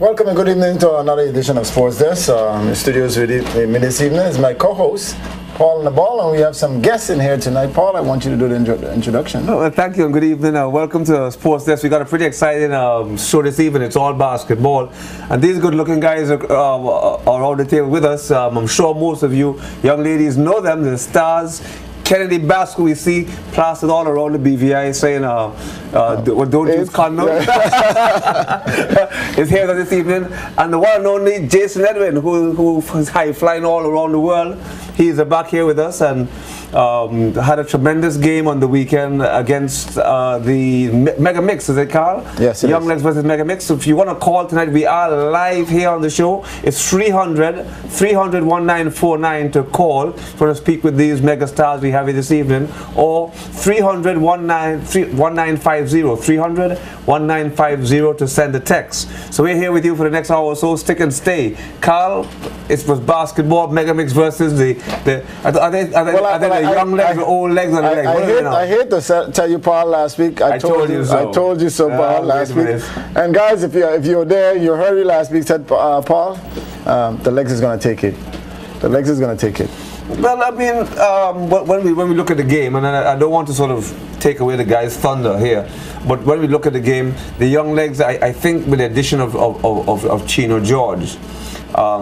Welcome and good evening to another edition of Sports Desk. In studios with me this evening is my co-host, Paul Nabal, and we have some guests in here tonight. Paul, I want you to do the introduction. Well, thank you and good evening. Welcome to Sports Desk. We got a pretty exciting show this evening. It's all basketball. And these good-looking guys are on the table with us. I'm sure most of you young ladies know them, the Stars. Kennedy Basco, we see plastered all around the BVI saying, don't use condoms. Is here this evening. And the one and only Jason Edwin, who is high flying all around the world. He's back here with us and had a tremendous game on the weekend against the Mega Mix, is it, Carl? Yes, Young Legs versus Mega Mix. So if you want to call tonight, we are live here on the show. It's 300-1949 to call for to speak with these mega stars we have here this evening, or 300-1950, 300-1950 to send a text. So we're here with you for the next hour or so. Stick and stay. Carl, it was basketball, Mega Mix versus the young legs or old legs on the legs? I hate to tell you, Paul, last week. I told you so. I told you so, Paul, last week. And guys, if you're there, you heard me last week, said, Paul, the legs is going to take it. The legs is going to take it. Well, I mean, when we look at the game, and I don't want to sort of take away the guys' thunder here, but when we look at the game, the young legs, I think with the addition of Chino George,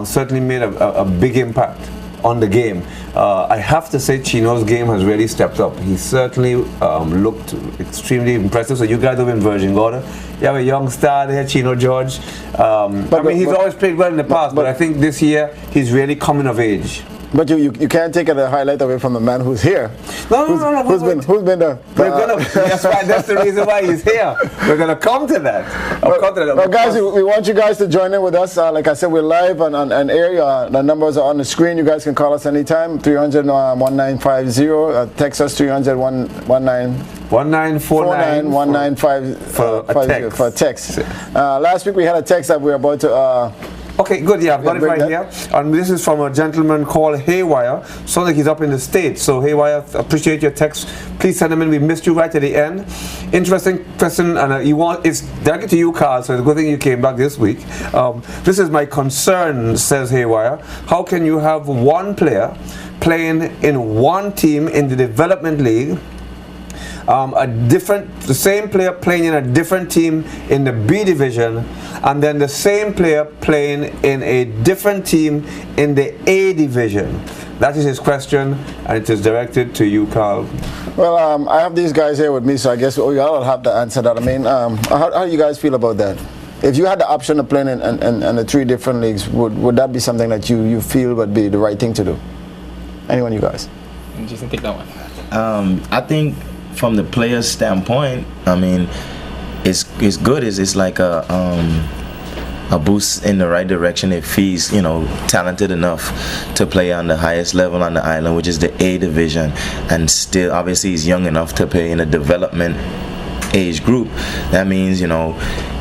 certainly made a big impact on the game. I have to say Chino's game has really stepped up. He certainly looked extremely impressive. So you guys have in Virgin Gorda. You have a young star there, Chino George. He's always played well in the past, but I think this year he's really coming of age. But you can't take a highlight away from the man who's here. No. Who's been there? That's the reason why he's here. We're gonna come to that. But guys, we want you guys to join in with us. Like I said, we're live on air. The numbers are on the screen. You guys can call us anytime. 300-1950. Text us 300-1949 for a text. Last week we had a text that we were about to. Okay, good. Yeah, I've got it right here. And this is from a gentleman called Haywire. Sounds like he's up in the States. So, Haywire, appreciate your text. Please send them in. We missed you right at the end. Interesting question, and it's directed to you, Carl. So it's a good thing you came back this week. This is my concern, says Haywire. How can you have one player playing in one team in the development league? The same player playing in a different team in the B division, and then the same player playing in a different team in the A division. That is his question, and it is directed to you, Carl. Well, I have these guys here with me, so I guess we all have to answer that. I mean, how do you guys feel about that? If you had the option of playing in the three different leagues, would that be something that you feel would be the right thing to do? Anyone, you guys? Just take that one. I think from the player's standpoint, I mean, it's good. It's like a boost in the right direction if he's talented enough to play on the highest level on the island, which is the A division, and still obviously he's young enough to play in a development age group. That means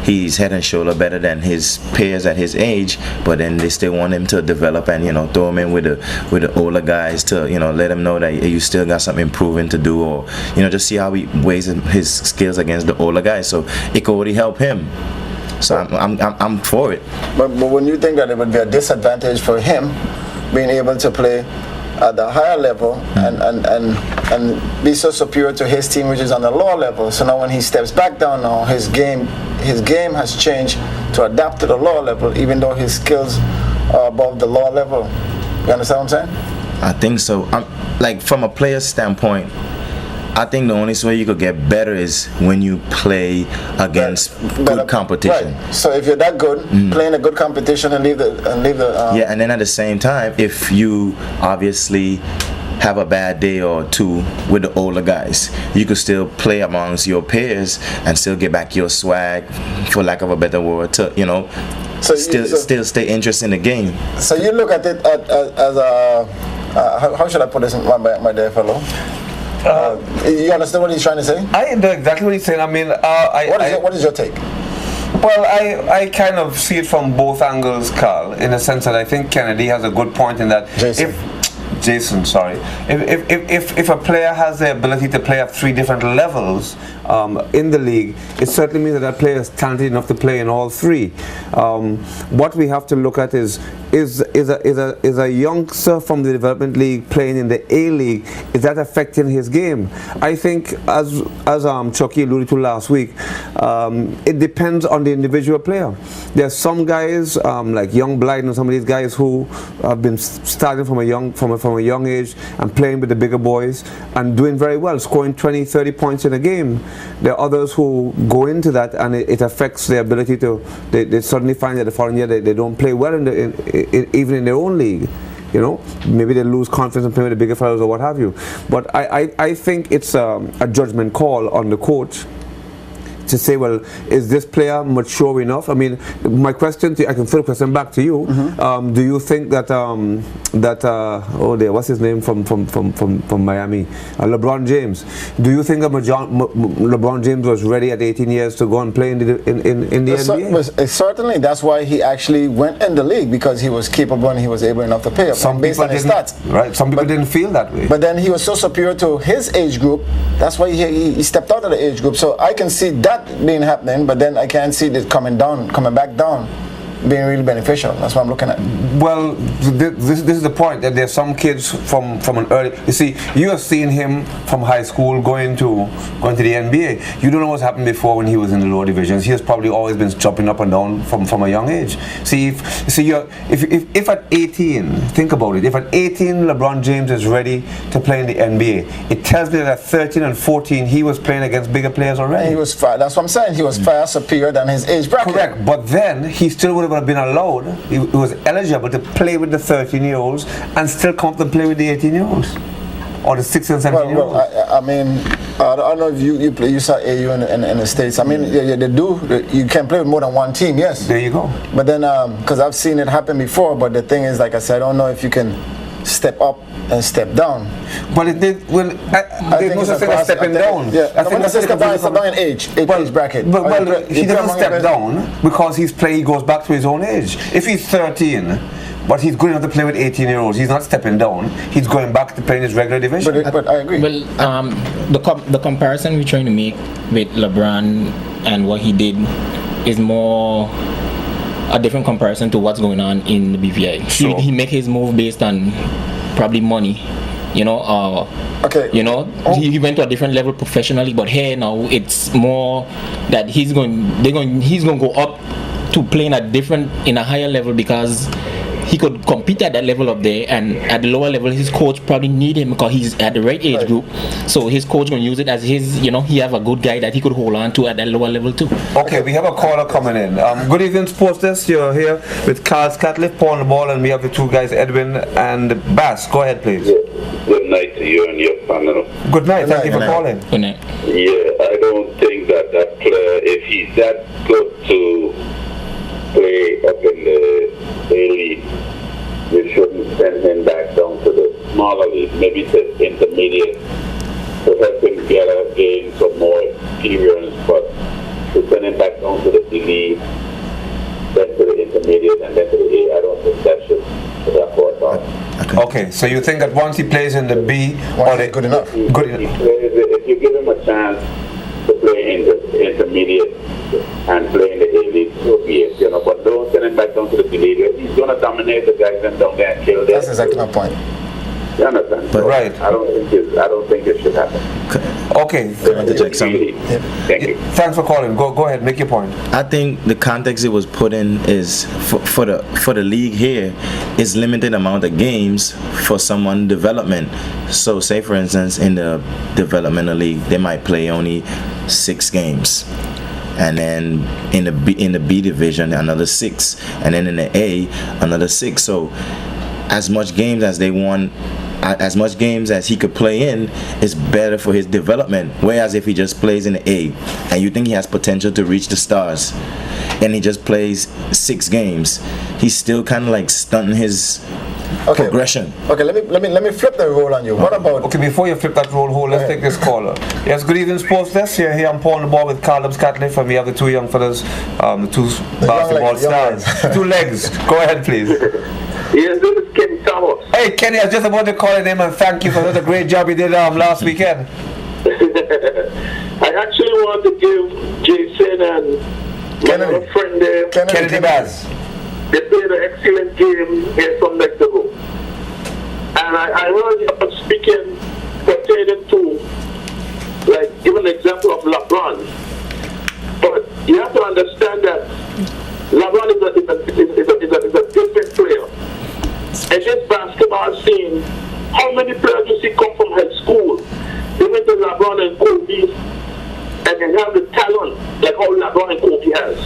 he's head and shoulder better than his peers at his age, but then they still want him to develop and throw him in with the older guys to let him know that you still got some improving to do, or just see how he weighs his skills against the older guys. So it could really help him. So I'm for it. But when you think that it would be a disadvantage for him being able to play at the higher level and be so superior to his team, which is on the lower level. So now when he steps back down, now his game has changed to adapt to the lower level, even though his skills are above the lower level. You understand what I'm saying? I think so. Like from a player's standpoint, I think the only way you could get better is when you play against good competition. Right. So if you're that good, playing a good competition and leave the yeah, and then at the same time, if you obviously have a bad day or two with the older guys, you could still play amongst your peers and still get back your swag, for lack of a better word, to still stay interested in the game. So you look at it as a how should I put this, my dear fellow? You understand what he's trying to say? I know exactly what he's saying. I mean, what is your take? Well, I kind of see it from both angles, Carl, in a sense that I think Kennedy has a good point in that. Jason. Jason, sorry. If a player has the ability to play at 3 different levels in the league, it certainly means that player is talented enough to play in all 3. What we have to look at is a youngster from the development league playing in the A League, is that affecting his game? I think, as Chucky alluded to last week, it depends on the individual player. There are some guys like Young Blight and some of these guys who have been starting from a young age and playing with the bigger boys and doing very well, scoring 20, 30 points in a game. There are others who go into that and it affects their ability to. They suddenly find that the following year they don't play well even in their own league. You know, maybe they lose confidence and play with the bigger fellows or what have you. But I think it's a judgment call on the coach to say, well, is this player mature enough? I mean, my question to you, I can throw the question back to you. Do you think that what's his name from Miami, LeBron James? Do you think that LeBron James was ready at 18 years to go and play in the NBA? Certainly, that's why he actually went in the league, because he was capable and he was able enough to pay up. Some based people on his didn't, stats. right? Some people didn't feel that way. But then he was so superior to his age group. That's why he stepped out of the age group. So I can see that being happening, but then I can't see it coming back down, being really beneficial. That's what I'm looking at. Well, this is the point, that there's some kids from an early. You see, you have seen him from high school going to the NBA. You don't know what's happened before when he was in the lower divisions. He has probably always been jumping up and down from a young age. See, if at 18, think about it. If at 18 LeBron James is ready to play in the NBA, it tells me that at 13 and 14 he was playing against bigger players already. And he was far. That's what I'm saying. He was far superior than his age bracket. Correct, but then he still would have been allowed. He was eligible to play with the 13-year-olds and still come up and play with the 18-year-olds or the 16 and 17-year-olds. Well, I mean, I don't know if you saw AU in the States. I mean, they do. You can play with more than one team, yes. There you go. But then, because I've seen it happen before, but the thing is, like I said, I don't know if you can step up and step down. But it did. Well, there's no such thing as stepping down. Yeah, I think step down in age bracket. But he doesn't step down because he goes back to his own age. If he's 13, but he's good enough to play with 18-year-olds, he's not stepping down. He's going back to playing his regular division. But I agree. Well, the comparison we're trying to make with LeBron and what he did is more a different comparison to what's going on in the BVI. Sure. He make his move based on probably money, you know. Okay. You know, he went to a different level professionally, but here now it's more that he's going to go up to playing in a higher level, because he could compete at that level up there, and at the lower level his coach probably need him because he's at the right age group. So his coach gonna use it as his, you know, he have a good guy that he could hold on to at that lower level too. Okay, we have a caller coming in. Good evening, Sports Desk. You're here with Carl Scatliffe, Paul on the ball, and we have the two guys, Edwin and Bass. Go ahead, please. Good night to you and your panel. Good night. Thank you for calling. Good night. Yeah, I don't think that player, if he's that good to play up in the A-League, you shouldn't send him back down to the smaller league, maybe to intermediate, to help him gain some more experience, but to send him back down to the D-League, then to the intermediate, and then to the A, I don't think that should work out. Okay, so you think that once he plays in the B, good enough? If you give him a chance to play in the intermediate and play in the A-League, so be it, you know, but don't send him back down to the D-League. He's going to dominate the guys and down there and kill them. That's exactly my point. You understand? But, right. I don't think it should happen. Okay. Thank you. Thanks for calling. Go ahead, make your point. I think the context it was put in is for the league here is limited amount of games for someone development. So say for instance in the developmental league they might play only 6 games. And then in the B division another 6, and then in the A another 6. So as much games as they want, as much games as he could play in is better for his development. Whereas if he just plays in the A and you think he has potential to reach the stars and he just plays 6 games, he's still kind of like stunting his progression. Okay, let me flip the role on you. What about? Okay, before you flip that role, let's take this caller. Yes, good evening, Sports Desk. You're here. I'm Paul on the ball with Carl Scatliffe, and we have the two young fellas, the two basketball stars, 2 legs. Go ahead, please. Yes, this is Ken Thomas. Hey, Kenny, I was just about to call your name and thank you for the great job you did last weekend. I actually want to give Jason and my other friend there, Kennedy Baz. they played an excellent game here from Mexico. And I heard you speaking pertaining to, like, give an example of LeBron. But you have to understand that LeBron is a different player. And this basketball scene, how many players you see come from high school? They went to LeBron and Kobe, and they have the talent like how LeBron and Kobe has.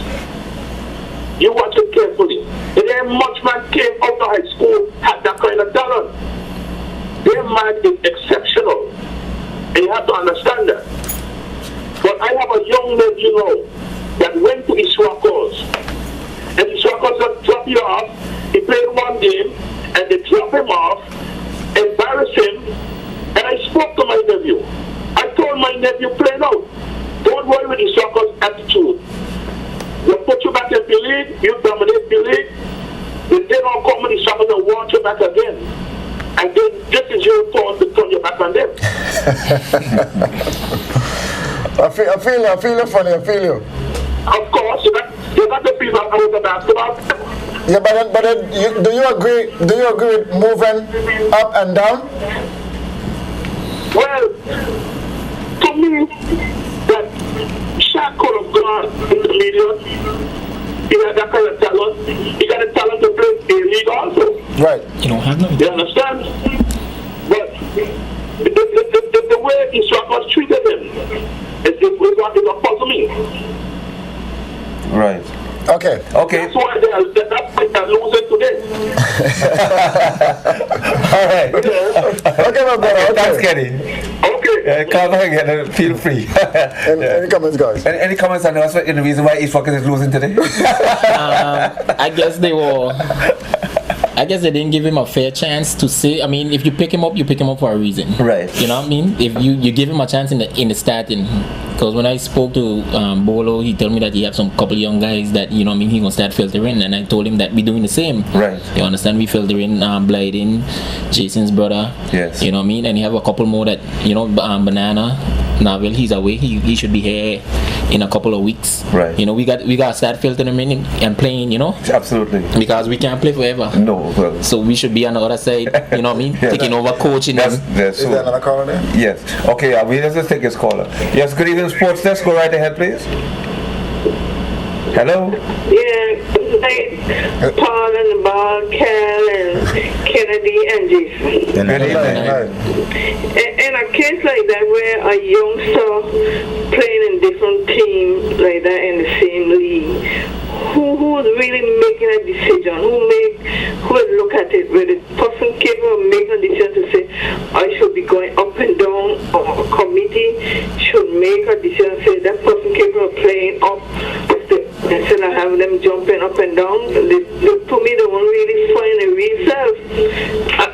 You watch it carefully. And then much man came out of high school, had that kind of talent. Their mind is exceptional. And you have to understand that. But I have a young man, you know, that went to Iswakos. And Iswakos just dropped you off. He played one game, and they dropped him off, embarrassed him, and I spoke to my nephew. I told my nephew, play out. Don't worry with Iswakos' attitude. They'll put you back in the league, you dominate the league, then they don't come with Iswakos and want you back again. And then this is your turn to turn your back on them. I feel you funny, I feel you. Of course, you got the people out of the basketball. Yeah, but then do you agree with moving up and down? Well, to me, that Shaq could have gone in the media. He had that kind of talent. He got the talent to play in the league also. Right. You don't have no. You understand? But the way Iswakos treated him is what puzzle me. Right. Okay. That's why they're losing today. All right. Okay, my brother. Okay. Thanks, Kenny. Okay. Come back again. Feel free. Any comments, guys? Any comments on the reason why Iswakos is losing today? I guess they didn't give him a fair chance to say. I mean, if you pick him up for a reason. Right. You know what I mean? If you give him a chance in the starting. Because when I spoke to Bolo, he told me that he have some couple young guys that, you know what I mean, he gonna start filtering, and I told him that we're doing the same. Right. You understand? We filtering Blyden, Jason's brother. Yes. You know what I mean? And you have a couple more that, you know, Banana, Navel, he's away. He should be here in a couple of weeks. Right. You know, we got to start filtering him in and playing, you know? Absolutely. Because we can't play forever. No. Well, So we should be on the other side, you know what I mean? Yeah, Taking over coaching. Is Is there another caller there? Yes. Okay, let's just take his caller. Yes, good evening, Sports Desk. Go right ahead, please. Hello? Yeah, like Paul and the ball, Cal and Kennedy and Jason. Good evening. Right. In a case like that where a youngster playing in different teams like that in the same league, who's really making a decision? Who would look at it? Where the person capable of making a decision to say, I should be going up and down, or a committee should make a decision, say that person capable of playing up instead of having them jumping up and down. To me, they won't really find a real self.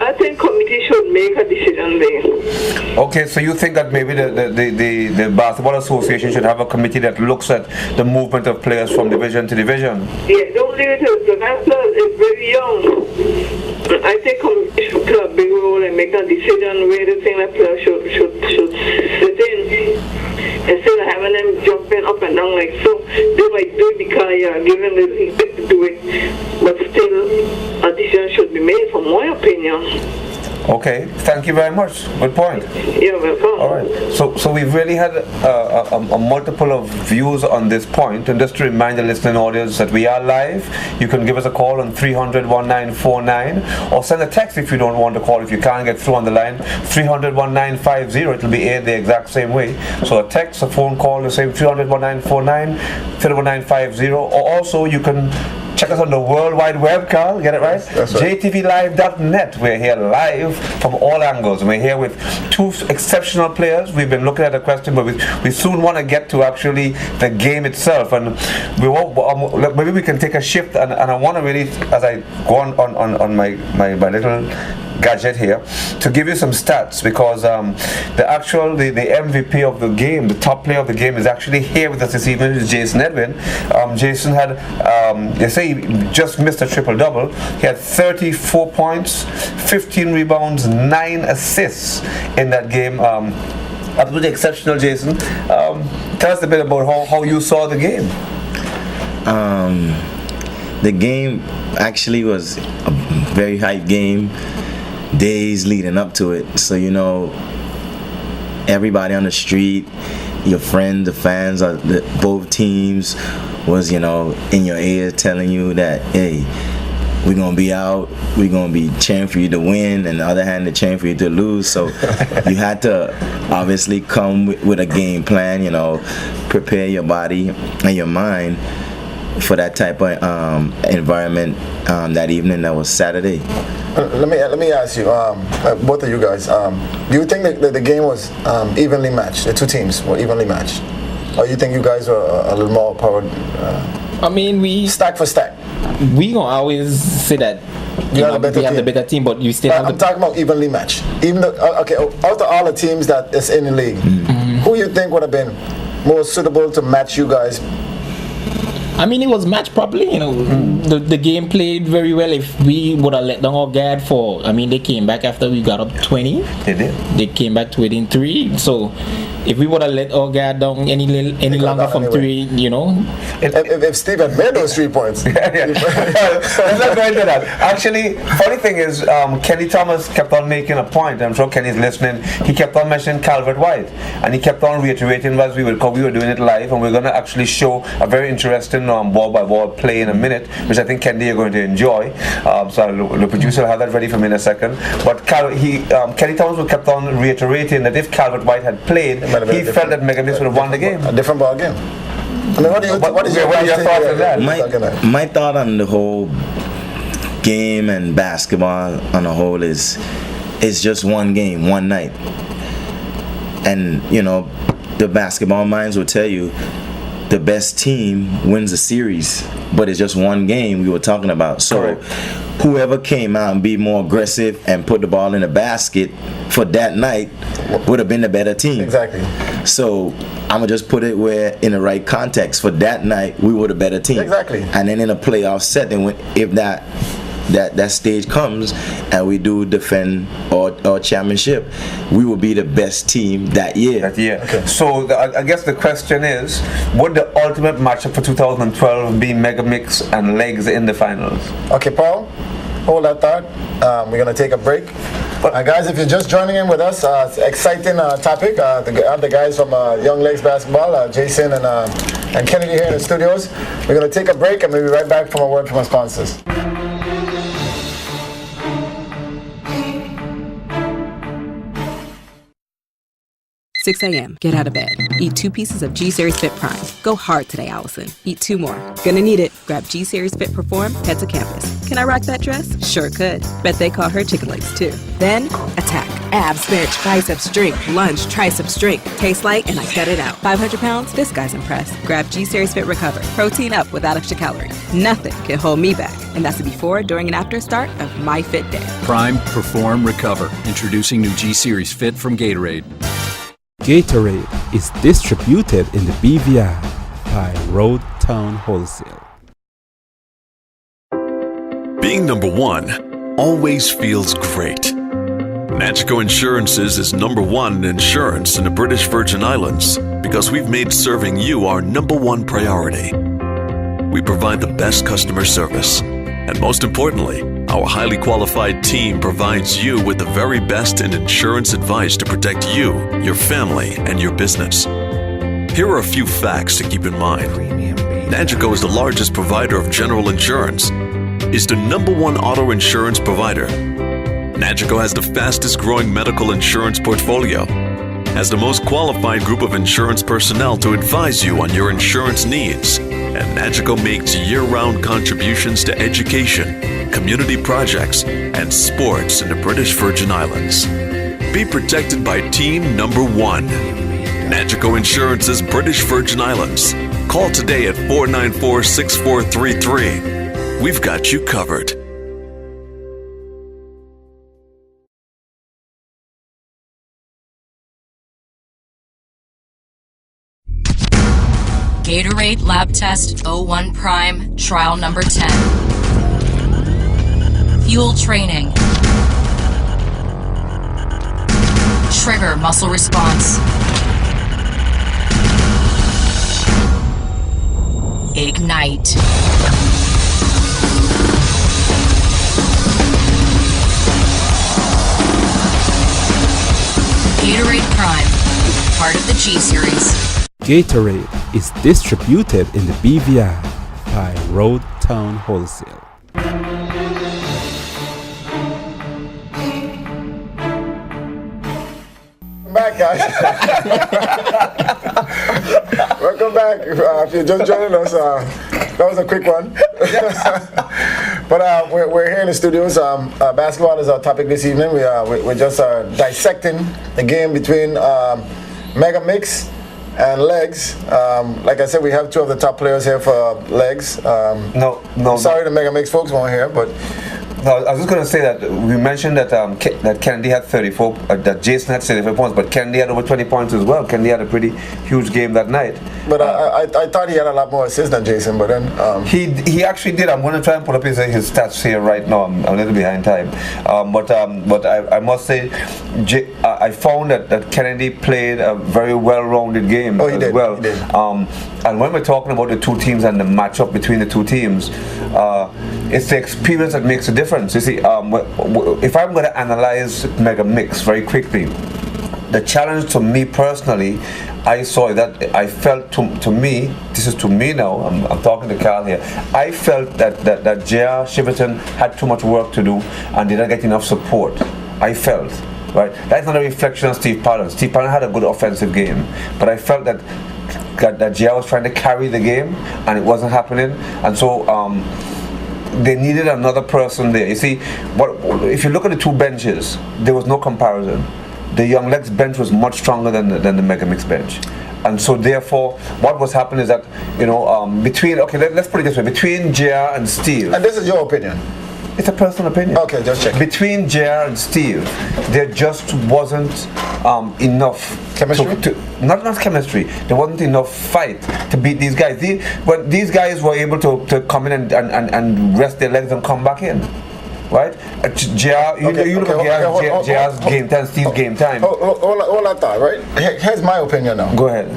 I think committee should make a decision there. Okay, so you think that maybe the Basketball Association should have a committee that looks at the movement of players from division to division? Yeah, don't leave it to the player is very young. I think committee should play a big role in making a decision where they think that player should sit in. Instead of having them jumping up and down like so, they might do it because you're giving them the respect to do it, but still a decision should be made, from my opinion. Okay, thank you very much. Good point. You're welcome. All right. So we've really had a multiple of views on this point, and just to remind the listening audience that we are live. You can give us a call on 300-1949, or send a text if you don't want to call. If you can't get through on the line, 300-1950. It will be aired the exact same way. So a text, a phone call, the same 300-1949, 300-1950, or also you can check us on the World Wide Web, Carl. Get it right? That's right. JTVlive.net. We're here live from all angles. We're here with two exceptional players. We've been looking at a question, but we soon want to get to actually the game itself. And maybe we can take a shift. And I want to really, as I go on my little gadget here, to give you some stats, because the MVP of the game, the top player of the game, is actually here with us this evening. Is Jason Edwin. Jason had, they say he just missed a triple-double. He had 34 points, 15 rebounds, 9 assists in that game. Absolutely exceptional, Jason. Tell us a bit about how you saw the game. The game actually was a very hype game, days leading up to it. So, you know, everybody on the street, your friends, the fans of both teams was, you know, in your ear telling you that, hey, we're going to be out, we're going to be cheering for you to win, and the other hand, they're cheering for you to lose. So you had to obviously come with a game plan, you know, prepare your body and your mind for that type of environment that evening. That was Saturday. Let me ask you, both of you guys, do you think that the game was evenly matched? The two teams were evenly matched, or you think you guys were a little more powered? I mean, we stack for stack. We gonna always say that we have the better team, but you still have I'm talking about evenly matched. Even though, okay, out of all the teams that is in the league, who you think would have been more suitable to match you guys? I mean, it was matched properly, you know. The game played very well. If we would have let down our guard for, I mean, they came back after we got up 20. They did. They came back to it in 3. So if we would have let our guard down any longer from anyway. 3, you know. If Steve had made those 3 points. Let's not go into that. Actually, funny thing is, Kenny Thomas kept on making a point. I'm sure Kenny's listening. He kept on mentioning Calvert White, and he kept on reiterating as we were doing it live, and we're going to actually show a very interesting ball by ball play in a minute, which I think Kenny you're going to enjoy. So the producer will have that ready for me in a second. But Kenny Thomas kept on reiterating that if Calvert White had played, he felt that Mega Mix would have won the game. A different ball game. I mean, what is your thought on that? My thought on the whole game and basketball on the whole is it's just one game, one night. And, you know, the basketball minds will tell you the best team wins the series, but it's just one game we were talking about. So correct. Whoever came out and be more aggressive and put the ball in the basket for that night would have been the better team. Exactly. So I'm gonna just put it where in the right context. For that night, we were the better team. Exactly. And then in a playoff setting, if that stage comes and we do defend our championship, we will be the best team that year. Okay. So I guess the question is, would the ultimate matchup for 2012 be Mega Mix and Legs in the finals? Okay, Paul, hold that thought. We're going to take a break. Guys, if you're just joining in with us, it's an exciting topic. The guys from Young Legs Basketball, Jason and Kennedy here in the studios. We're going to take a break and we'll be right back from a word from our sponsors. 6 a.m. Get out of bed. Eat 2 pieces of G-Series Fit Prime. Go hard today, Allison. Eat 2 more. Gonna need it. Grab G-Series Fit Perform. Head to campus. Can I rock that dress? Sure could. Bet they call her chicken legs too. Then attack. Abs, bench, biceps, strength, lunge, triceps, strength. Tastes like, and I cut it out. 500 pounds? This guy's impressed. Grab G-Series Fit Recover. Protein up without extra calories. Nothing can hold me back. And that's the before, during, and after start of my fit day. Prime, Perform, Recover. Introducing new G-Series Fit from Gatorade. Gatorade is distributed in the BVI by Road Town Wholesale. Being number one always feels great. Nagico Insurances is number one in insurance in the British Virgin Islands because we've made serving you our number one priority. We provide the best customer service, and most importantly, our highly qualified team provides you with the very best in insurance advice to protect you, your family, and your business. Here are a few facts to keep in mind. Nagico is the largest provider of general insurance, is the number one auto insurance provider. Nagico has the fastest growing medical insurance portfolio, has the most qualified group of insurance personnel to advise you on your insurance needs, and Nagico makes year-round contributions to education, community projects, and sports in the British Virgin Islands. Be protected by team number one. Nagico Insurance's British Virgin Islands. Call today at 494-6433. We've got you covered. Gatorade Lab Test 01 Prime, trial number 10. Fuel training. Trigger muscle response. Ignite. Gatorade Prime, part of the G Series. Gatorade is distributed in the BVI by Road Town Wholesale. Back, guys. Welcome back. If you're just joining us, that was a quick one. But we're here in the studios. Basketball is our topic this evening. We're just dissecting the game between Mega Mix and Legs. Like I said, we have two of the top players here for Legs. No. Sorry, the Mega Mix folks weren't here, but. No, I was just going to say that we mentioned that that Kennedy had 34, that Jason had 34 points, but Kennedy had over 20 points as well. Kennedy had a pretty huge game that night. But I thought he had a lot more assists than Jason, but then... He actually did. I'm going to try and pull up his stats here right now. I'm a little behind time. But I must say, I found that Kennedy played a very well-rounded game as well. He did. And when we're talking about the two teams and the matchup between the two teams, it's the experience that makes a difference. You see, if I'm going to analyze Mega Mix very quickly, the challenge to me personally, I saw that I felt to me, this is to me now, I'm talking to Carl here, I felt that J.R. Shiverton had too much work to do and did not get enough support. I felt, right? That's not a reflection on Steve Pallen. Steve Pallen had a good offensive game, but I felt that J.R. was trying to carry the game and it wasn't happening, and so they needed another person there. You see, if you look at the two benches, there was no comparison. The Young Legs bench was much stronger than the Mega Mix bench, and so therefore, what was happening is that let's put it this way: between JR and Steve. And this is your opinion. It's a personal opinion. Okay, just check. Between JR and Steve, there just wasn't enough chemistry. Not chemistry. There wasn't enough fight to beat these guys. When these guys were able to come in and rest their legs and come back in, right? You look at JR's game time, Steve's game time. All that thought, right? Here's my opinion now. Go ahead.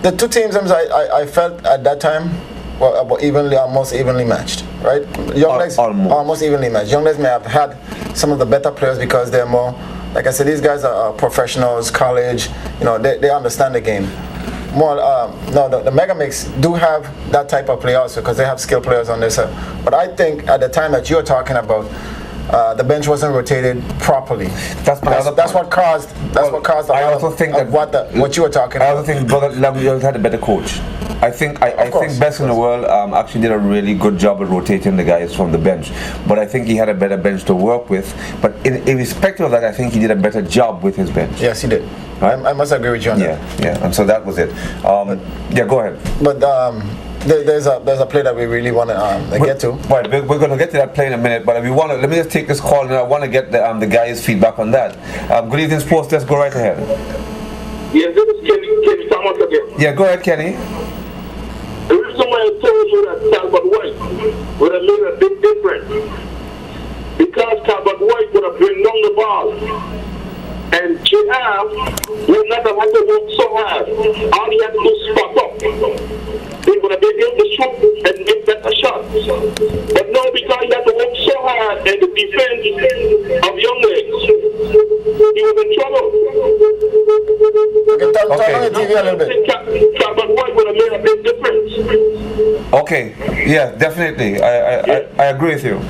The two teams I felt at that time were almost evenly matched, right? Young Legs almost evenly matched. Young Legs may have had some of the better players because they're more, like I said, these guys are professionals, college, they understand the game. The Mega Mix do have that type of play also because they have skilled players on this. But I think at the time that you're talking about, the bench wasn't rotated properly. That's what caused. I also think that what you were talking about. I also think Brother Lamb had a better coach. I think Best in the World actually did a really good job of rotating the guys from the bench, but I think he had a better bench to work with. But irrespective of that, I think he did a better job with his bench. Yes, he did. Right? I must agree with you on that. Yeah, and so that was it. Go ahead. But there's a play that we really want to get to. Right, we're going to get to that play in a minute, but let me just take this call and I want to get the guys' feedback on that. Good evening, Sports Desk. Go right ahead. Yes, this is Kenny Thomas again. Yeah, go ahead, Kenny. The reason why I told you that Talbot White would have made a big difference, because Talbot White would have bring down the ball, and JR would not have had to work so hard. All he had to do is spot up. He would have been able to shoot and make better shots. But no, because he had to work so hard and the defense of Young Legs, he was in trouble. Turn on the TV a little bit. Talbot White would have made a big difference. Okay, yeah, definitely. I agree with you.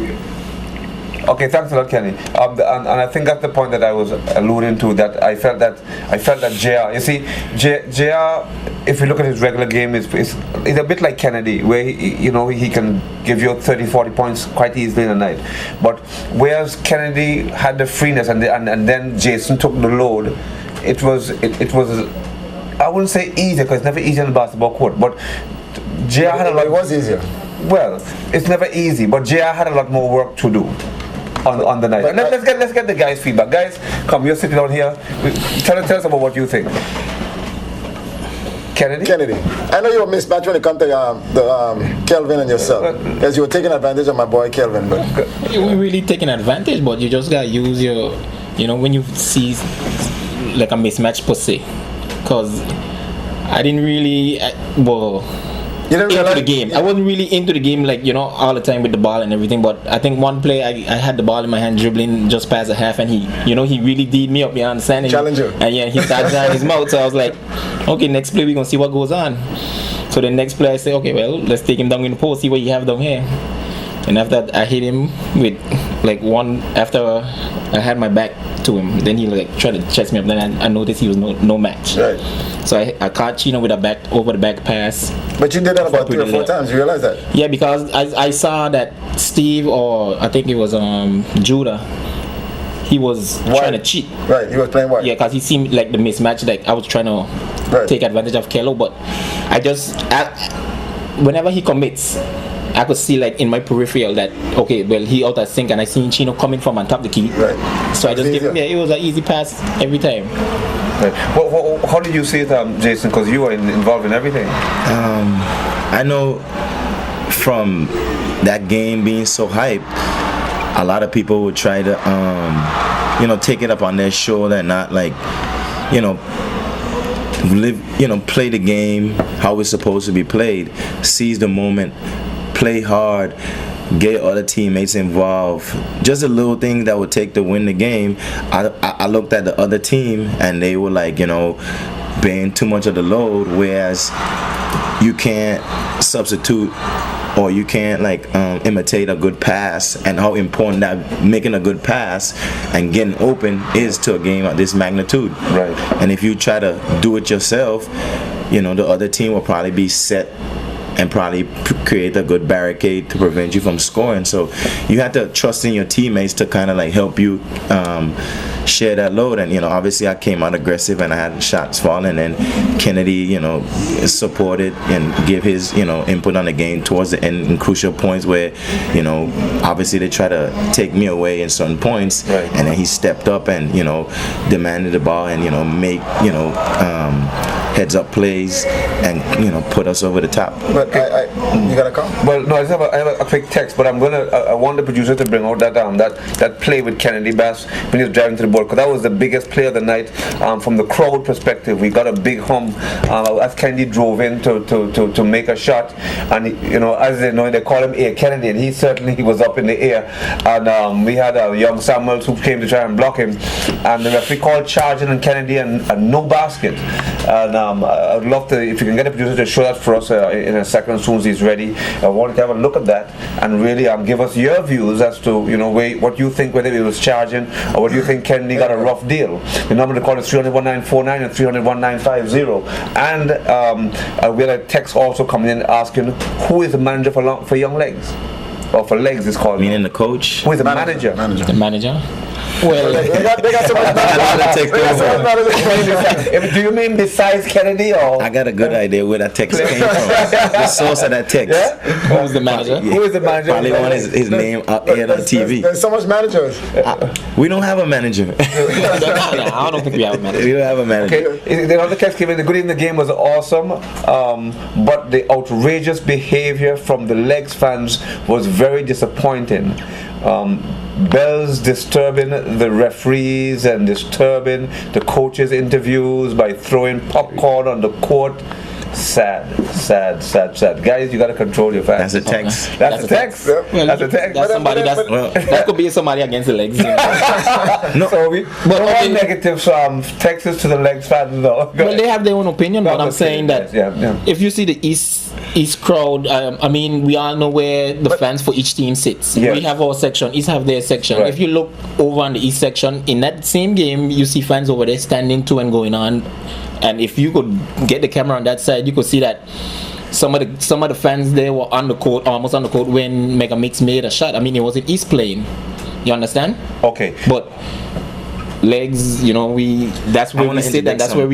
Okay, thanks a lot, Kenny. And I think that's the point that I was alluding to. That I felt that JR. You see, JR. If you look at his regular game, it's a bit like Kennedy, where he can give you 30-40 points quite easily in a night. But whereas Kennedy had the freeness and then Jason took the load, it was I wouldn't say easier because it's never easy on the basketball court, but JR had a lot. It was easier. Well, it's never easy, but JR had a lot more work to do on the night. Let's get the guys' feedback. Guys, come, you're sitting down here. Tell us about what you think. Kennedy. I know you were mismatched when it comes to Kelvin and yourself, because you were taking advantage of my boy Kelvin. But you were really taking advantage, but you just gotta use your, when you see like a mismatch per se, because I didn't really, you didn't into the game. I wasn't really into the game, like, all the time with the ball and everything. But I think one play, I had the ball in my hand, dribbling just past the half, and he really did me up. You understand? Challenger. And yeah, he started drying his mouth. So I was like, okay, next play we're gonna see what goes on. So the next play I say, okay, well, let's take him down in the post, see what you have down here. And after that, I hit him with like one after I had my back to him. Then he like tried to chest me up. Then I noticed he was no match. Right. So I caught Chino with a over the back pass. But you did that about 3 or 4 times. You realize that? Yeah, because I saw that Steve, or I think it was Judah, he was trying to cheat. Right. He was playing wide. Yeah, because he seemed like the mismatch. Like I was trying to take advantage of Kello, but whenever he commits, I could see like in my peripheral that, okay, well, he out of sync, and I seen Chino coming from on top of the key. Right. So I just it was an easy pass every time. Right. Well, how did you see it, Jason? Because you were involved in everything. I know from that game being so hyped, a lot of people would try to, take it up on their shoulder and not like, play the game how it's supposed to be played, seize the moment, play hard, get other teammates involved. Just a little thing that would take to win the game. I looked at the other team and they were like, bearing too much of the load, whereas you can't substitute or you can't imitate a good pass, and how important that making a good pass and getting open is to a game of this magnitude. Right. And if you try to do it yourself, the other team will probably be set and probably create a good barricade to prevent you from scoring. So you have to trust in your teammates to kind of help you share that load. And obviously I came out aggressive and I had shots falling, and Kennedy supported and give his input on the game towards the end in crucial points where obviously they try to take me away in certain points. Right. And then he stepped up and demanded the ball and make heads up plays and put us over the top. But you got a call? Well, no, I have a quick text, but I want the producer to bring out that play with Kennedy Bass when he was driving to the board, because that was the biggest play of the night from the crowd perspective. We got a big hum as Kennedy drove in to make a shot, and as they know, they call him Air Kennedy, and he certainly was up in the air. And we had a young Samuels who came to try and block him, and the referee called charging on Kennedy and no basket. And I'd love to, if you can get a producer to show that for us in a second as soon as he's ready. I wanted to have a look at that and really give us your views as to what you think, whether it was charging or whether you think Kennedy got a rough deal. The number to call is 300-1949 and 300-1950. And we had a text also coming in asking who is the manager for Young Legs, or for Legs is called. Meaning the coach? Who is the manager? The manager. Well, they got so much do you mean besides Kennedy, or? I got a good idea where that text came from. The source of that text. Yeah? Who was the manager? Who is the manager? Probably want his name up here on TV. There's so much managers. We don't have a manager. No, I don't think we have a manager. We don't have a manager. Okay. The other text came in. The good in the game was awesome, but the outrageous behavior from the Legs fans was very disappointing. Bells disturbing the referees and disturbing the coaches' interviews by throwing popcorn on the court. Sad. Guys, you gotta control your fans. That's a text. That's a text. Well, That's a text. That's somebody that could be somebody against the Legs. No, so we all negative texts to the Legs fans though. Well, they have their own opinion, but I'm saying that if you see the East crowd, we all know where the fans for each team sits. Yes. We have our section, East have their section. Right. If you look over on the East section, in that same game, you see fans over there standing to and going on. And if you could get the camera on that side, you could see that some of the fans there were on the court, almost on the court when Mega Mix made a shot. It wasn't East playing. You understand? Okay. But Legs, that's where we sit, and that's where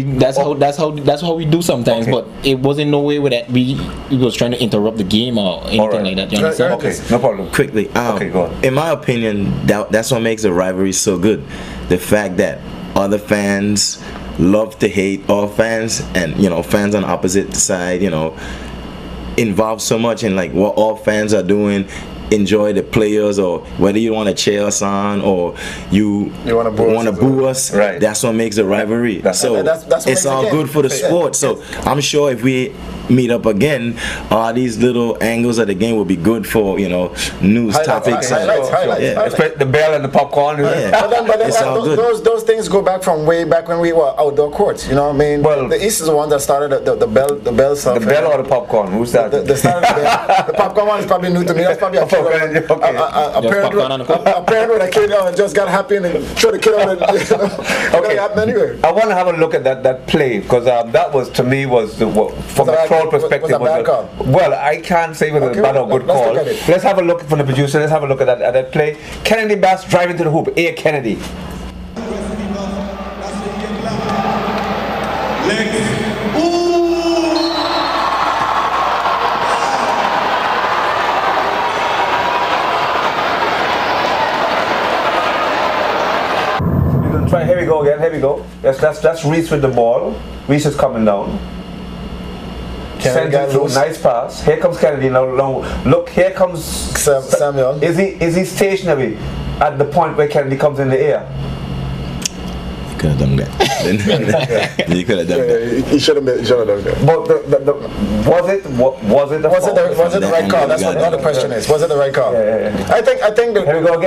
that's how we do sometimes. Okay. But it wasn't no way that we was trying to interrupt the game or anything like that. You understand? Okay, no problem. Quickly, okay, go on. In my opinion, that's what makes the rivalry so good. The fact that other fans love to hate all fans, and fans on the opposite side, involved so much in like what all fans are doing. Enjoy the players, or whether you want to cheer us on or you want to boo us. Right. That's what makes the rivalry. That's it's all good for the sport. So I'm sure if we meet up again, all these little angles of the game will be good for news topics. Highlights. The bell and the popcorn. But then It's all good. those things go back from way back when we were outdoor courts. You know what I mean? Well, the East is the one that started the bell stuff. The bell or the popcorn? Who's that? The popcorn one is probably new to me. That's probably a parent with a kid just got happy and threw the kid out. Okay. Anyway, I want to have a look at that play, because that was, to me, from a crowd perspective. Was a bad call? Well, I can't say whether it's a bad or good call. Let's have a look from the producer. Let's have a look at that play. Kennedy Bass driving to the hoop. Kennedy. Here we go. That's Reese with the ball. Reese is coming down. Sends it through. Nice pass. Here comes Kennedy. Now look, here comes Samuel. Is he stationary at the point where Kennedy comes in the air? You could have done that. You could have done that. He should have done that. But was it the right call? That's what the other question is. Was it the right call? Yeah. I think Here we go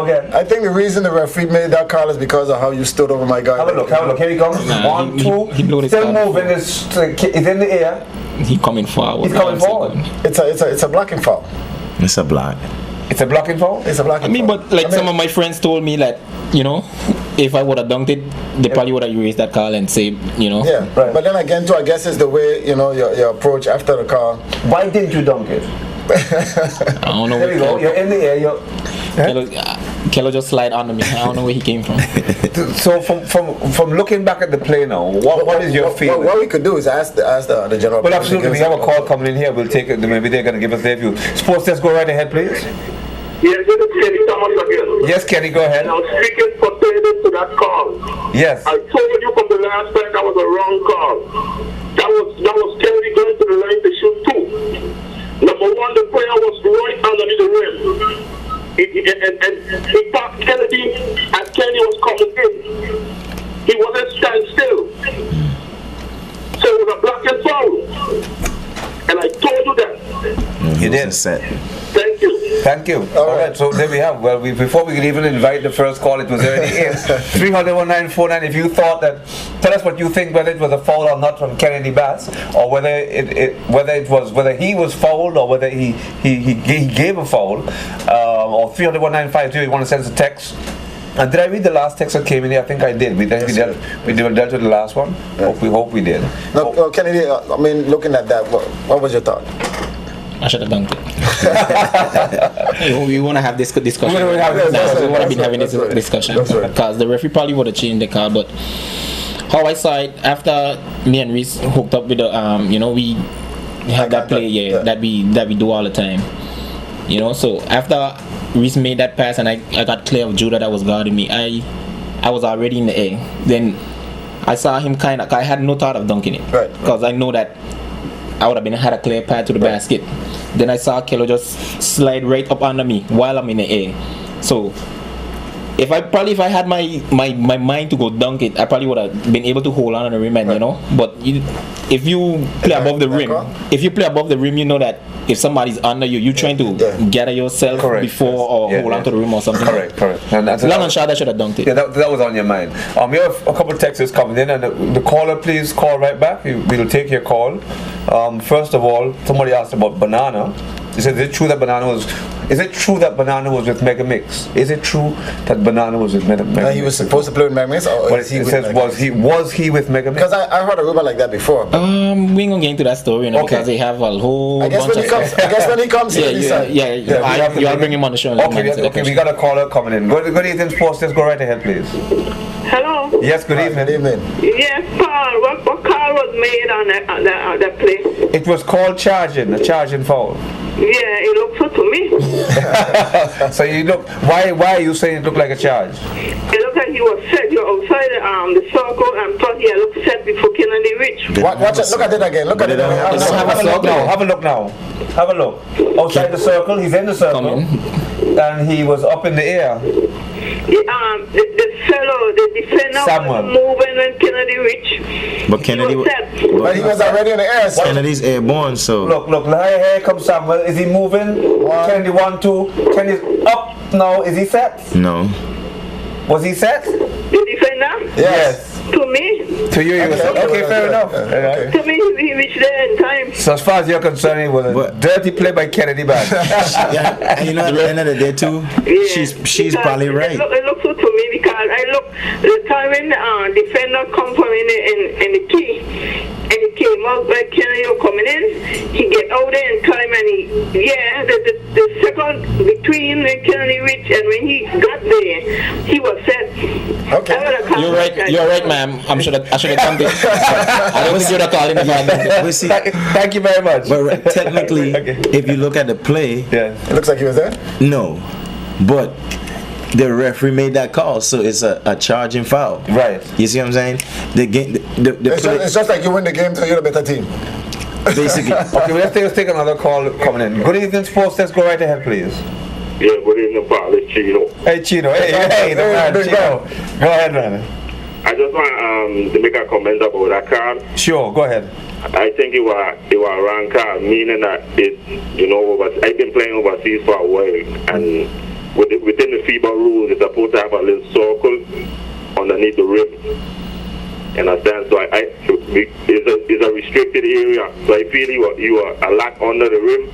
again. I think the reason the referee made that call is because of how you stood over my guy. Have a look. Here he comes. 1, 2. He blew his still moving. He's in the air. He's coming forward. It's a blocking foul. It's a block. It's a blocking foul? It's a blocking foul. But some of my friends told me that, if I would have dunked it, they probably would have erased that call and say, Yeah, right. But then again, too, I guess it's the way, your approach after the call. Why didn't you dunk it? I don't know. There you go. You're in the air. Kello just slide under me. I don't know where he came from. So from looking back at the play now, what is your feeling? What we could do is ask the general. Well, absolutely. We have a call coming in here. We'll take it. Maybe they're going to give us their view. Sports Desk, go right ahead, please. Yes, this is Kenny Thomas again. Yes, Kenny, go ahead. Now, speaking pertaining to that call. Yes. I told you from the last time that was a wrong call. That was Kennedy going to the line to shoot two. Number one, the player was right underneath the rim. And he passed Kennedy as Kennedy was coming in. He wasn't standing still. So it was a blocking foul. And I told you that. You did. Thank you. All right. So there we have. Well, before we could even invite the first call, it was already in. 300-1949. If you thought that, tell us what you think, whether it was a foul or not from Kennedy Bass, or whether whether he was fouled or whether he gave a foul. Or 300-1952. You want to send us a text. And did I read the last text that came in here? I think I did. We dealt with the last one. Yeah. Hope we did. No, Kennedy. I mean, looking at that, what was your thought? I should have dunked it. We want to have this discussion. We want to be having this discussion because the referee probably would have changed the call. But how I saw it after me and Reese hooked up with the, we have that play, that we do all the time. So after Reese made that pass and I got clear of Judah that was guarding me, I was already in the air. Then I saw him I had no thought of dunking it because I know that I would have had a clear path to the basket. Then I saw Kello just slide right up under me while I'm in the air. So if I had my mind to go dunk it, I probably would have been able to hold on the rim, But if you play above the rim, you know that if somebody's under you, you're trying to gather yourself before or hold on to the rim or something. Correct. And long and short, I should have dunked it. Yeah, that was on your mind. We have a couple of texts coming in, and the caller, please call right back. We'll take your call. First of all, somebody asked about Banana. He said, is it true that Banana was with Mega Mix? Is it true that Banana was with Mega Mix? He was supposed to play with Mega Mix? Was he with Mega Mix? Because I heard a rumor like that before. We ain't gonna get into that story because they have a whole bunch of stuff. I guess when he comes here, I'll bring him on the show. Okay, we got a caller coming in. Good evening, Sports. Let's go right ahead, please. Hello? Yes, good evening. Yes, Paul. What call was made on that play? It was called a charging foul. Yeah, it looked so to me. So you look. Why are you saying it looked like a charge? It looked like he was set. He was outside the circle and thought he had looked set before Kennedy reached. Watch it. Look at it again. Look at it. Have a look now. Have a look now. Have a look. Outside the circle. He's in the circle. And he was up in the air. The fellow, the defender, was moving when Kennedy reached. But Kennedy but he was already in the air. So. Kennedy's airborne, so. Look. Here comes Samuel. Is he moving? Kennedy 1, 2. Kennedy's up now. Is he set? No. Was he set? The defender? Yes. To me? To you, okay, fair enough. Okay. To me, he reached there in time. So as far as you're concerned, it was a dirty play by Kennedy back. Yeah, and you know, at the end of the day too, she's probably right. It looks so to me because I look the time when the defender come from in the key, and he came out like Kennedy coming in. He get out there in time, and the second between Kennedy reached and when he got there, he was set. Okay. You're right, ma'am. I should have done this. I don't think you'd have called in the Thank you very much. But technically, if you look at the play, it looks like he was there. No, but the referee made that call, so it's a charging foul. Right. You see what I'm saying? The game, It's just like you win the game, so you're a better team. Basically. Okay, let's take another call coming in. Good evening, sports. Let's go right ahead, please. Yeah, good evening, Paul. It's Chino. Hey, Chino. Hey, the man, Chino. Go ahead, man. I just want to make a comment about that card. Sure, go ahead. I think it was a wrong card, meaning that I've been playing overseas for a while, and within the FIBA rules, it's supposed to have a little circle underneath the rim. You understand? So it's a restricted area. So I feel you are a lot under the rim.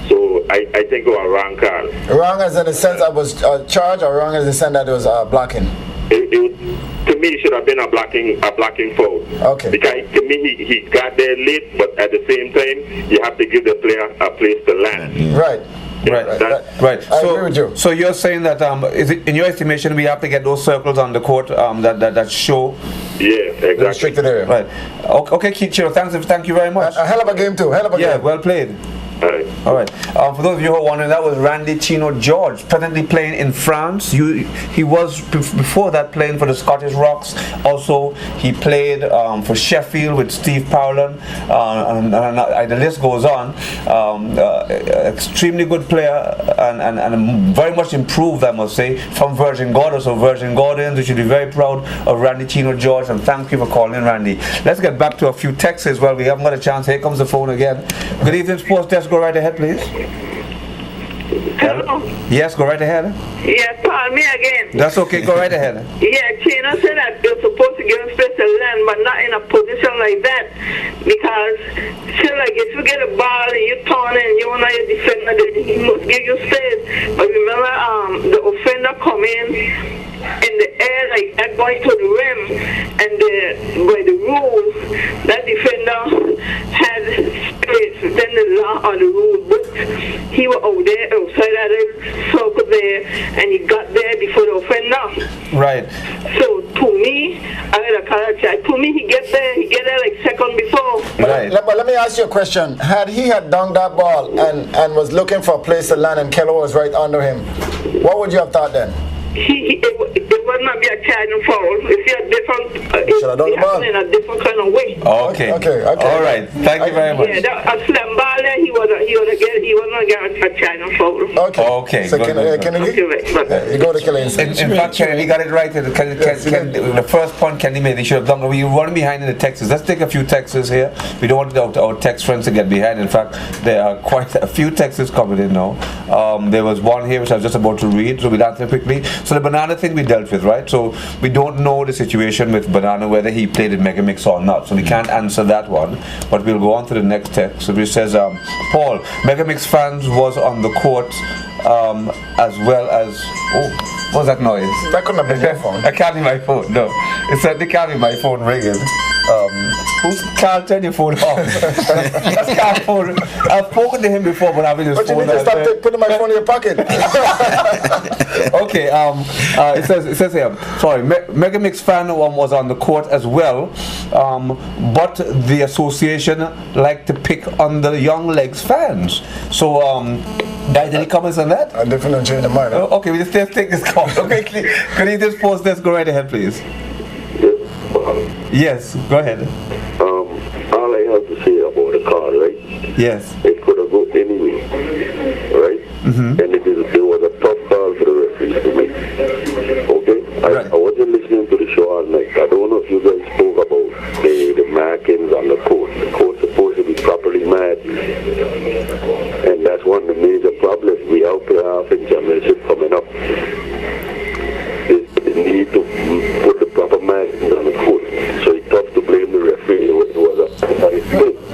So I think it was a wrong card. Wrong as in the sense I was charged, or wrong as in the sense that it was blocking? To me, it should have been a blocking foul. Okay. Because to me, he got there late, but at the same time, you have to give the player a place to land. Right. Right. I agree with you. So you're saying that is it, in your estimation, we have to get those circles on the court that show. Yeah, exactly. Restricted area. Right. Okay, Kichiro, thank you very much. A hell of a game too. Hell of a game. Yeah, well played. All right. For those of you who are wondering, that was Randy Chino George, presently playing in France. He was before that playing for the Scottish Rocks. Also, he played for Sheffield with Steve Powell, and the list goes on. Extremely good player and very much improved, I must say, from Virgin Gorda. So Virgin Gordons, we should be very proud of Randy Chino George, and thank you for calling in, Randy. Let's get back to a few texts as well. We haven't got a chance. Here comes the phone again. Good evening, Sports Desk. Go right ahead, please. Hello? Yes, go right ahead. Yes, Paul, me again. That's okay, go right ahead. Yeah, Chino said that you're supposed to give him space to land, but not in a position like that. Because, like, if you get a ball and you turn and you're not a defender, then he must give you space. But remember, the offender come in the air like that going to the rim, and by the rules, that defender had space within the law or the rule book. He was out there outside that circle there, and he got there before the offender. Right. So to me, I got a character. To me, he get there like second before. Right. But let me ask you a question. Had he dunked that ball and was looking for a place to land, and Keller was right under him, what would you have thought then? It would not be a charging foul. If you're different, should have done the ball in a different kind of way. Okay. All right. Thank you very much. Yeah, a slam ball there, he was not get a charging foul. Okay. So Kennedy, you go to Kelly. In fact, Kennedy got it right. The first point Kennedy made, he should have done. We run behind in the texts. Let's take a few texts here. We don't want our text friends to get behind. In fact, there are quite a few texts coming in now. There was one here which I was just about to read, so we'll answer quickly. So the Banana thing we dealt with, right? So we don't know the situation with Banana, whether he played in Megamix or not. So we can't answer that one. But we'll go on to the next text. So it says, Paul, Megamix fans was on the court as well as... Oh, what was that noise? That couldn't have been your phone. I can't hear my phone, no. It certainly can't be my phone ringing. Can't turn your phone off. That's Carl's phone. I've spoken to him before, but I've been his phone. But you need to stop putting my phone in your pocket. Okay. It says here. Sorry, Megamix fan was on the court as well, but the association liked to pick on the Young Legs fans. So Guys, any comments on that? I definitely change the mind. Oh, okay, we just take this call. Okay, can you just pause this? Go right ahead, please. Yes, go ahead. All I have to say about the call, right? Yes. It could have gone anyway, right? And it was a tough call for the referees to make. Okay? I wasn't listening to the show all night. I don't know if you guys spoke about the markings on the court. The court's supposed to be properly marked. And that's one of the major problems we have playoff and championship coming up. Is the need to put the proper markings on the court. So it's tough to blame the referee. It was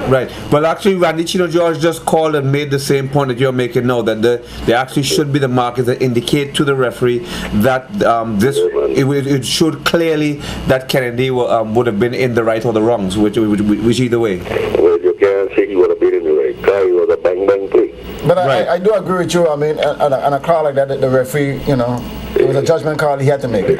Right. Well, actually, Randy Chino George just called and made the same point that you're making now, that there actually should be the markers that indicate to the referee that it should clearly that Kennedy would have been in the right or the wrongs, which either way. Well, you can't say he would have been in the right. Guy was a bang play. But I do agree with you. I mean, on a call like that, the referee, it was a judgment call. He had to make it.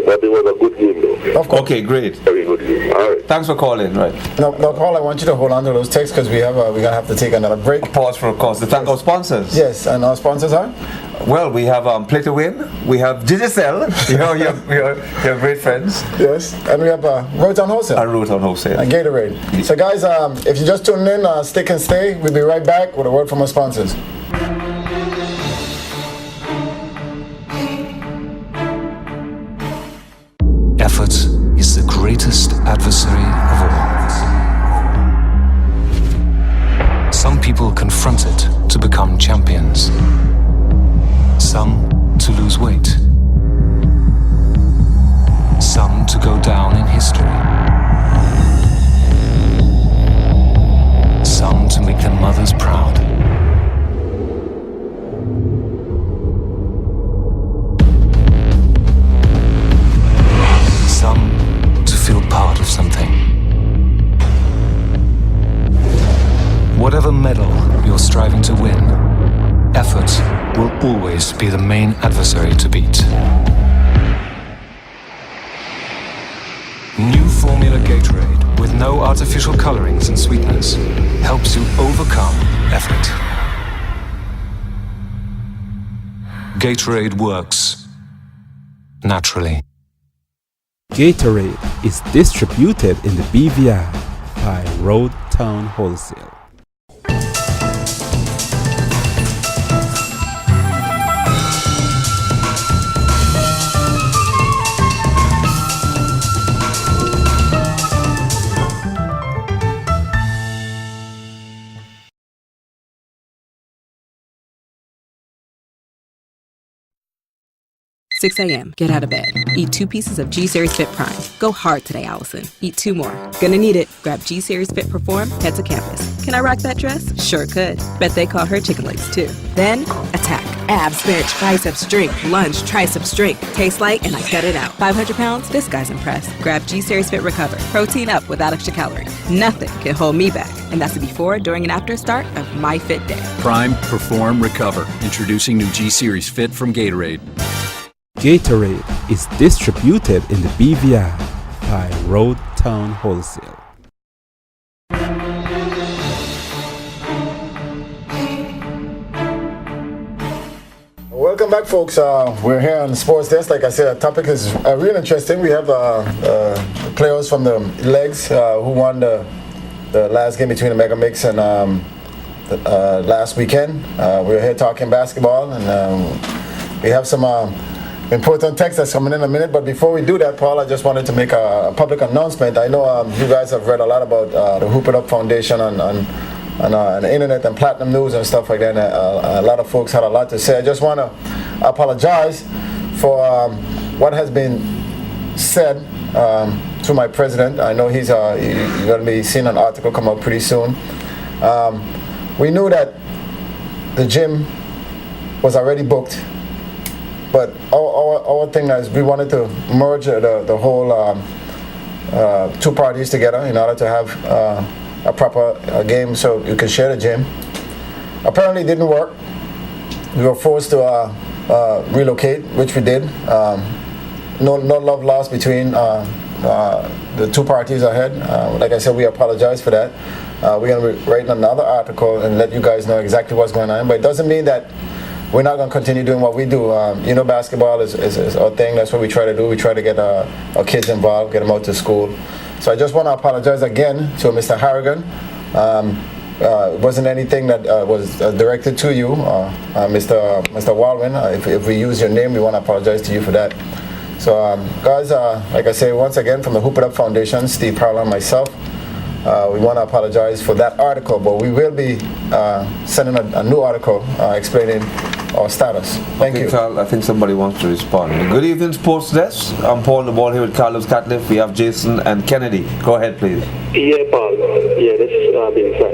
But it was a good game, though. Of course. Okay, great. Very good game. All right. Thanks for calling. Right. Now, Paul, I want you to hold on to those texts because we're gonna have to take another break. Pause for a cause to thank our sponsors. Yes, and our sponsors are. Well, we have Play to Win. We have Digicel. Your great friends. Yes, and we have Rotown Wholesale. And Rotown Wholesale. And Gatorade. So, guys, if you just tuned in, stick and stay. We'll be right back with a word from our sponsors. Effort is the greatest adversary of all. Some people confront it to become champions. Some to lose weight. Some to go down in history. Some to make their mothers proud. Some to feel part of something. Whatever medal you're striving to win, effort will always be the main adversary to beat. New Formula Gatorade, with no artificial colorings and sweeteners, helps you overcome effort. Gatorade works naturally. Gatorade is distributed in the BVI by Road Town Wholesale. Six a.m. Get out of bed. Eat 2 pieces of G-Series Fit Prime. Go hard today, Allison. Eat 2 more. Gonna need it. Grab G-Series Fit Perform. Head to campus. Can I rock that dress? Sure could. Bet they call her chicken legs too. Then attack. Abs, bench, biceps, drink, lunge, triceps, drink. Tastes like, and I cut it out. 500 pounds? This guy's impressed. Grab G-Series Fit Recover. Protein up without extra calories. Nothing can hold me back. And that's the before, during, and after start of my fit day. Prime, Perform, Recover. Introducing new G-Series Fit from Gatorade. Gatorade is distributed in the BVI by Road Town Wholesale. Welcome back, folks. We're here on the Sports Desk. Like I said, the topic is really interesting. We have players from the Legs who won the last game between the Mega Mix and last weekend. We're here talking basketball, and we have some important text that's coming in a minute. But before we do that, Paul, I just wanted to make a public announcement. I know you guys have read a lot about the Hoop It Up Foundation on the internet and Platinum News and stuff like that. A lot of folks had a lot to say. I just want to apologize for what has been said to my president. I know he's you're going to be seeing an article come out pretty soon. We knew that the gym was already booked, but our thing is we wanted to merge the whole 2 parties together in order to have a proper game so you can share the gym. Apparently it didn't work. We were forced to relocate, which we did. No love lost between the 2 parties ahead. Like I said, we apologize for that. we're going to be writing another article and let you guys know exactly what's going on. But it doesn't mean that we're not going to continue doing what we do. Basketball is our thing. That's what we try to do. We try to get our kids involved, get them out to school. So I just want to apologize again to Mr. Harrigan. It wasn't anything that was directed to you, Mr. Waldman. If we use your name, we want to apologize to you for that. So, guys, like I say, once again, from the Hoop It Up Foundation, Steve Parler and myself, we want to apologize for that article, but we will be sending a new article explaining our status. Thank you. Carl, I think somebody wants to respond. Good evening, Sports Desk. I'm Paul the Ball here with Carlos Catliff. We have Jason and Kennedy. Go ahead, please. Yeah, Paul. Yeah, this is being fine.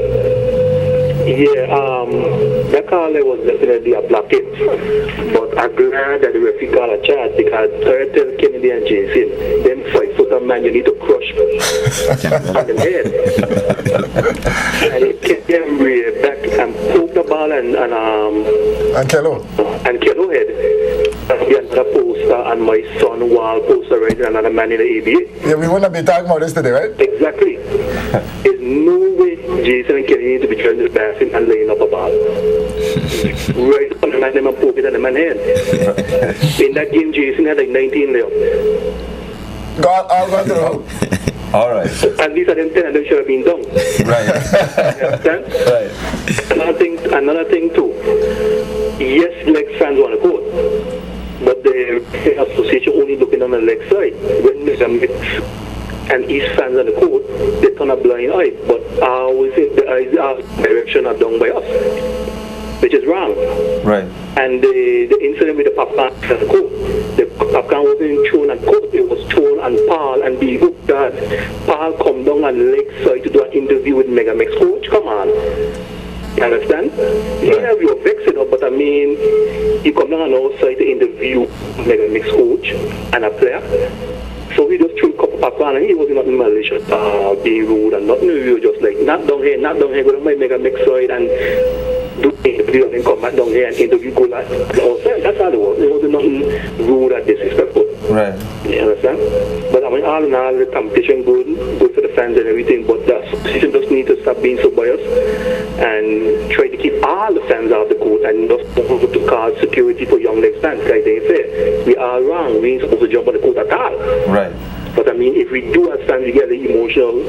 Yeah, that call was definitely a blockage, but I'm glad that the referee called a charge because Turtle, Kennedy, and Jason, them 5-footer man, you need to crush on the head. And he kept them way back and poke the ball and Kelo head. And the other poster and my son wall poster right and another man in the ABA. Yeah, we wouldn't be talking about this today, right? Exactly. There's no way Jason and Kennedy need to be trying to pass him and laying up a ball. Right on the man, them and poke it at the man's head. In that game, Jason had like 19 left. I'll go to the hoop. All right. At least I didn't tell them should have been done. Right. You understand? Right. Another thing too. Yes, leg fans want to court, but the association only looking on the leg side. When the mix and East fans on the court, they turn a blind eye. But always the eyes are direction are done by us, which is wrong. Right. And the incident with the popcorn on the court, the popcorn wasn't thrown at court, it was thrown on Paul and the hook that Paul come down and leg side to do an interview with Mega Mix coach. Come on. You understand? Yeah, we were vexed up, but I mean, you come down on our side to interview Mega Mix coach and a player. So we just threw a couple of popcorn and he wasn't nothing malicious, being rude and nothing. We were just like, not down here, go to my Mega Mix side and do the interview and then come back down here and interview go like outside. That's all it was. There wasn't nothing rude or disrespectful. Right. You understand? But I mean, all in all, the competition good for the fans and everything, but the association just need to stop being so biased and try to keep all the fans out of the court and not supposed to call security for young legs fans. Like they say, we are wrong. We ain't supposed to jump on the court at all. Right. But I mean, if we do as fans, we get a little emotional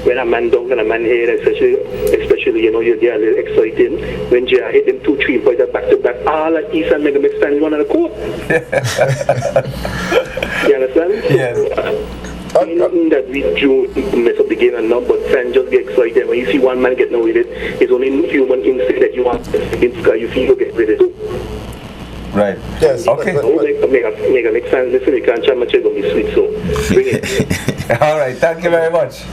when a man down and a man here, especially you know, you get a little exciting when Jay hit them 2-3 pointers back to back. All the East and Mega Mix fans want on the court. You understand? Yes. Ain't nothing that we do to mess up the game and not, but fans just get excited. When you see one man getting away with it, it's only human instinct that you want against guy, you feel you get rid of it. Right. Yes. Okay. Mega Mix fans, listen, you can't try much, it's going to be sweet, so bring it. All right. Thank you very much.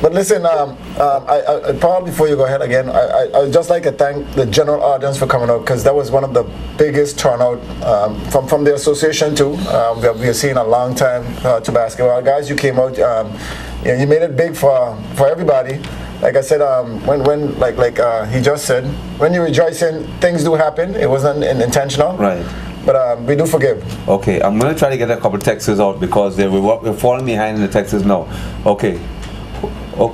But listen, I Paul, before you go ahead again, I'd just like to thank the general audience for coming out, because that was one of the biggest turnout from the association too. We have seen a long time to basketball. Guys, you came out, you made it big for everybody. Like I said, when he just said, when you're rejoicing, things do happen. It wasn't intentional. Right. But we do forgive. Okay, I'm going to try to get a couple of texts out because we're falling behind in the texts now. Okay. So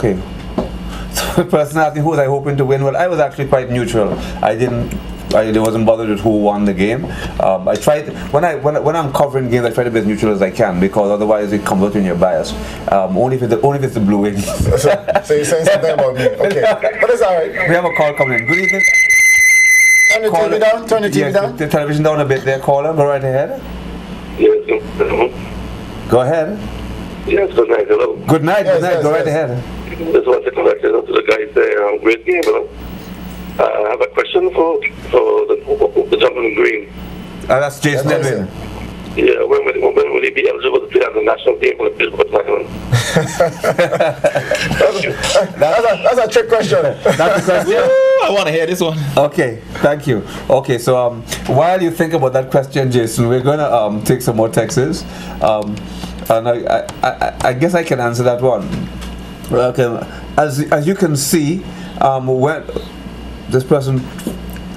the person asked me who was I hoping to win. Well, I was actually quite neutral. I wasn't bothered with who won the game. I tried when I'm covering games, I try to be as neutral as I can because otherwise it comes out in your bias. Only if it's the Blue Wings. So you're saying something about me? Okay, but it's all right. We have a call coming in. Good evening. Turn the TV down. Turn the TV down. The television down a bit there. Caller, go right ahead. Yes. Go ahead. Yes. Good night. Hello. Good night. Yes, Go right ahead. Just want to congratulate to the guys there. Great game, I have a question for the gentleman in green. That's Jason Edwin. Yeah, when will he be eligible to play on the national team for the Pittsburgh Lions? That's a trick question. That's a question. I want to hear this one. Okay, thank you. Okay, so while you think about that question, Jason, we're gonna take some more texts, and I guess I can answer that one. Okay, as you can see, when this person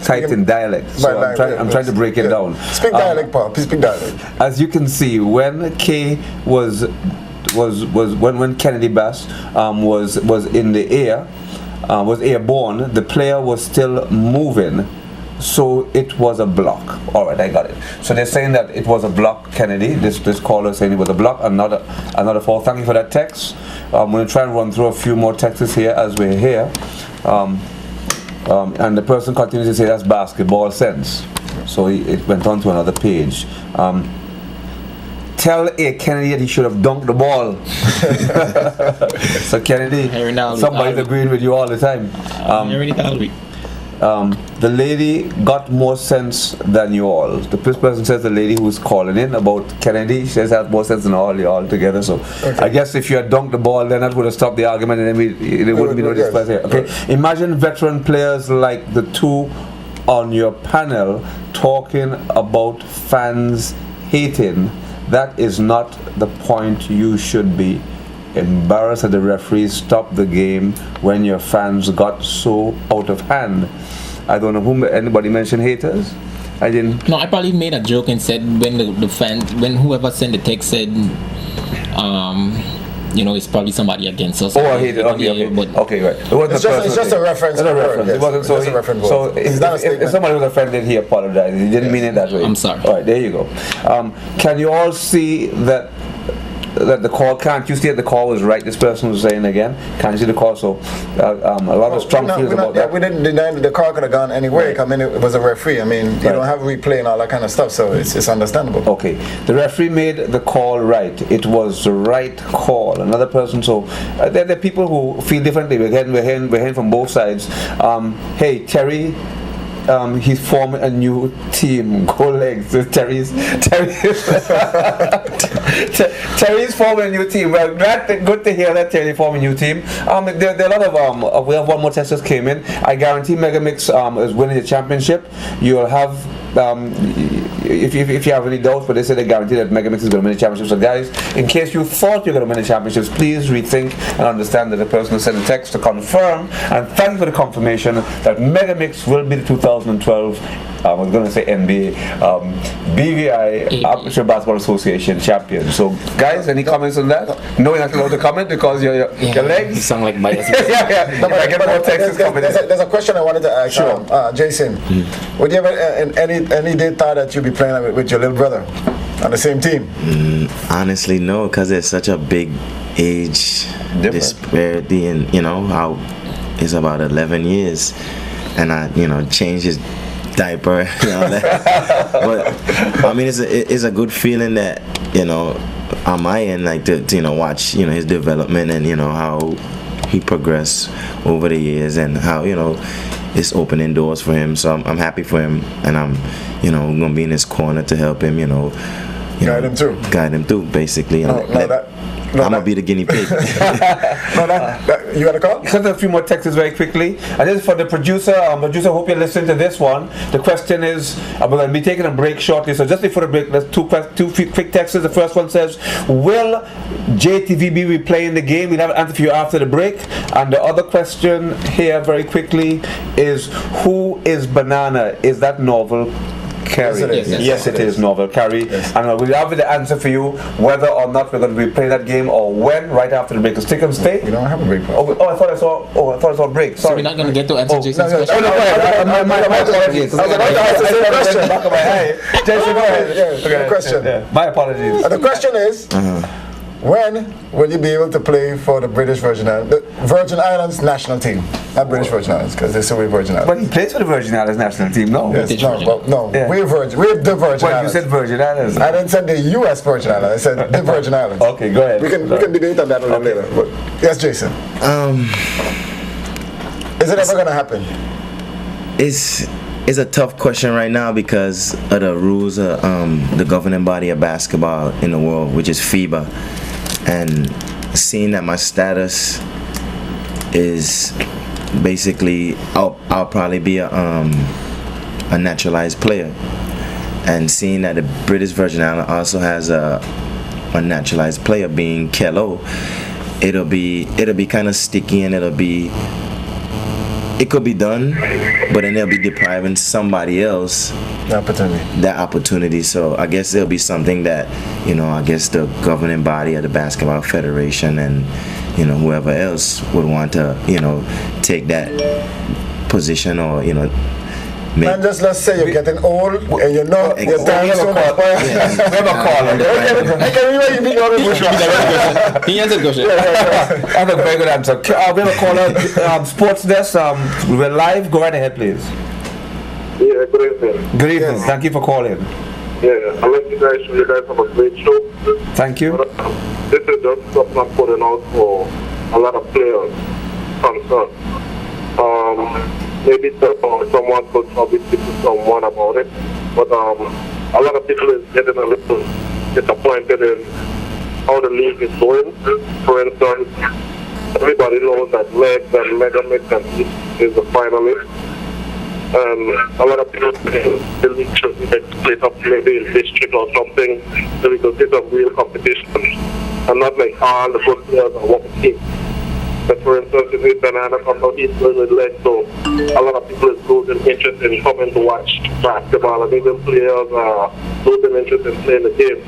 typed in dialect, so I'm trying to break it down. Speak dialect, Paul. Please speak dialect. As you can see, when K when Kennedy Bass was in the air, was airborne, the player was still moving, so it was a block. All right, I got it. So they're saying that it was a block, Kennedy. This caller saying it was a block. Another foul. Thank you for that text. I'm going to try and run through a few more texts here as we're here. And the person continues to say that's basketball sense. So it went on to another page. Tell A. Kennedy that he should have dunked the ball. So Kennedy, somebody's agreeing with you all the time. The lady got more sense than you all. The person says the lady who's calling in about Kennedy, she says has more sense than all you all together. So I guess if you had dunked the ball, then that would have stopped the argument, and then it wouldn't be no discuss here. Okay. Imagine veteran players like the two on your panel talking about fans hating. That is not the point. You should be embarrassed that the referees stopped the game when your fans got so out of hand. I don't know whom anybody mentioned haters. I didn't. No, I probably made a joke and said when the fans, when whoever sent the text said, it's probably somebody against us. Oh, I hate it. Okay, right. It's just a reference. It's a reference. It wasn't so. So if somebody was offended, he apologized. He didn't mean it that way. I'm sorry. All right, there you go. Can you all see that the call? Can't you see that the call was right? This person was saying again. Can't you see the call? So a lot of strong feelings about that. We didn't deny that the call could have gone anywhere. Right. I mean, it was a referee. I mean, you don't have replay and all that kind of stuff, so it's understandable. Okay, the referee made the call right. It was the right call. Another person. So there are people who feel differently. We're hearing from both sides. Hey, Terry. He's forming a new team. Go Legs. Terry's forming a new team. Well, good to hear that Terry forming a new team. There are a lot of we have one more test that came in. I guarantee Megamix is winning the championship. You'll have if you have any doubts, but they say they guarantee that Megamix is going to win the championship. So guys, in case you thought you're going to win the championships, please rethink and understand that the person who sent a text to confirm, and thank you for the confirmation that Megamix will be the 2012 I was going to say NBA BVI Amateur Basketball Association champion. So guys, any comments on that? No, you're not allowed to comment because your legs. You sound like bias. There's a question I wanted to ask. Sure. Jason, would you ever any day thought that you'd be playing with your little brother on the same team? Honestly, no, because there's such a big age disparity, and how it's about 11 years, and I changed his diaper and all that. But I mean, it's a good feeling that on my end, like to watch his development and how he progressed over the years, and how it's opening doors for him. So I'm happy for him, and I'm gonna be in his corner to help him. Guide him through, basically. I'm gonna be the guinea pig. You got a call? Send a few more texts very quickly. And this is for the producer. Producer, hope you're listening to this one. The question is, we're going to be taking a break shortly. So just before the break, there's two quick texts. The first one says, will JTV be replaying the game? We'll have an answer for you after the break. And the other question here, very quickly, is who is Banana? Is that novel? Carrie. Yes, it is novel Carrie. Yes. And we'll have the answer for you whether or not we're going to be playing that game or when, right after the break. So stick and stay. We don't have a break. I thought I saw a break. Sorry. So we're not going to get to answer Jason's question. My apologies. I was about to ask the same question. Back of my eye. Jason, go ahead. Okay. Question. My apologies. The question is, when will you be able to play for the British Virgin Islands, the Virgin Islands national team? Not British Virgin Islands, because they're still Virgin Islands. But he plays for the Virgin Islands national team, no? Yes, we're Virgin. We're the Virgin Islands. You said Virgin Islands. I didn't say the U.S. Virgin Islands. I said the Virgin Islands. Okay, go ahead. We can debate on that a little later. But yes, Jason. Is it ever going to happen? It's a tough question right now because of the rules of the governing body of basketball in the world, which is FIBA. And seeing that my status is basically, I'll probably be a naturalized player, and seeing that the British Virgin Islands also has a naturalized player being Kello, it'll be kind of sticky, and it could be done, but then they'll be depriving somebody else that opportunity. So I guess it'll be something that I guess the governing body of the Basketball Federation and whoever else would want to, take that position or, Man, just let's say you're getting old and you're not. Your time is so much. We have a call on the He answered the question. That's a very good answer. We have a caller, Sports Desk. We're live. Go right ahead, please. Yeah, good evening. Good evening. Yes. Thank you for calling. Yeah, I like you guys have a great show. Thank you. This is just something I'm putting out for a lot of players concerned. Maybe someone could probably speak to someone about it, but a lot of people is getting a little disappointed in how the league is going. For instance, everybody knows that Legs and Megamix and is the finalist. A lot of people think the league should be split up maybe in district or something so we could get some real competition and not like all the good players are one team. But for instance, if it's Banana comes out, he's going with Legs, so a lot of people is losing interest in coming to watch basketball, and even players are losing interest in playing the game.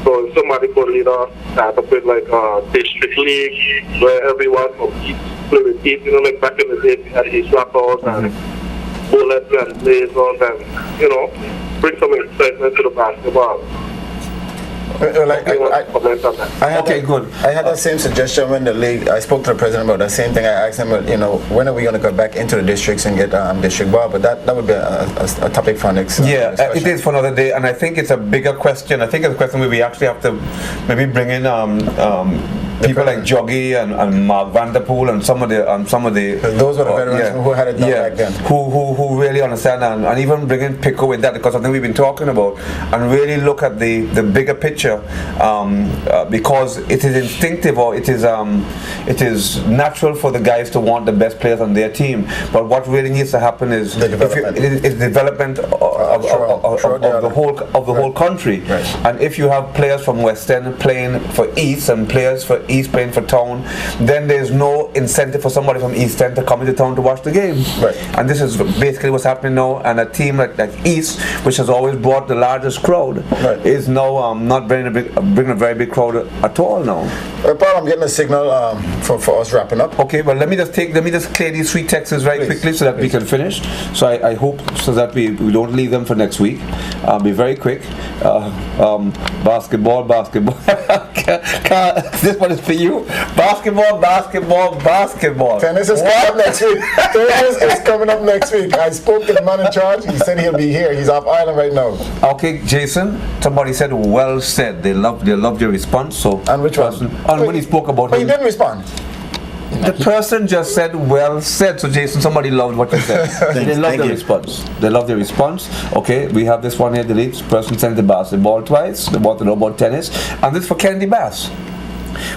So if somebody could lead us, start up with like a district league where everyone from East play with East, like back in the day we had East Rappers and Bullets and Blazers and, bring some excitement to the basketball. Okay, good. I had that same suggestion when the league. I spoke to the president about that same thing. I asked him, when are we going to go back into the districts and get district ball? But that would be a topic for next. It is for another day, and I think it's a bigger question. I think it's a question where we actually have to maybe bring in people like Joggy and Mark Vanderpool and some of the those were the veterans who had it done back then. Who really understand and even bring in Pico with that, because something we've been talking about, and really look at the bigger picture, because it is instinctive, or it is natural for the guys to want the best players on their team. But what really needs to happen is development of the whole country. Right. And if you have players from West End playing for East and players for East playing for Town, then there's no incentive for somebody from East End to come into town to watch the game. Right. And this is basically what's happening now. And a team like East, which has always brought the largest crowd, is now not bringing a very big crowd at all now. Paul, I'm getting a signal for us wrapping up. Okay, but let me just clear these 3 texts very quickly so that we can finish. So I hope so that we don't leave them for next week. Be very quick. Basketball. This one is for you. Basketball. Tennis is coming up next week. Tennis is coming up next week. I spoke to the man in charge. He said he'll be here. He's off island right now. Okay, Jason. Somebody said well said. They loved your response. So and which one? And when he spoke about him, he didn't respond. The person just said well said. So Jason, somebody loved what you said. They love the response. They love the response. Okay, we have this one here. The lead person sent the basketball twice. They want to know about tennis, and this for Kennedy Bass.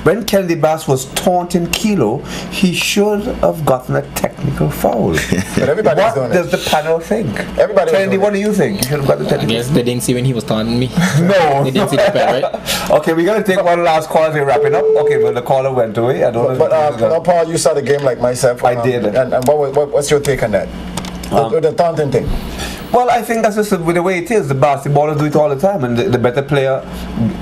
When Kennedy Bass was taunting Kilo, he should have gotten a technical foul. But everybody's doing it. What does the panel think? Kennedy, what do you think? You should have got the technical. I guess they didn't see when he was taunting me. No. They didn't see the pen, right? Okay, we're going to take one last call as we're wrapping up. Okay, well, the caller went away. I don't know. But now, Paul, you saw the game like myself. I did. And what's your take on that? The taunting thing? Well, I think that's just the way it is. The basketballers do it all the time, and the better player,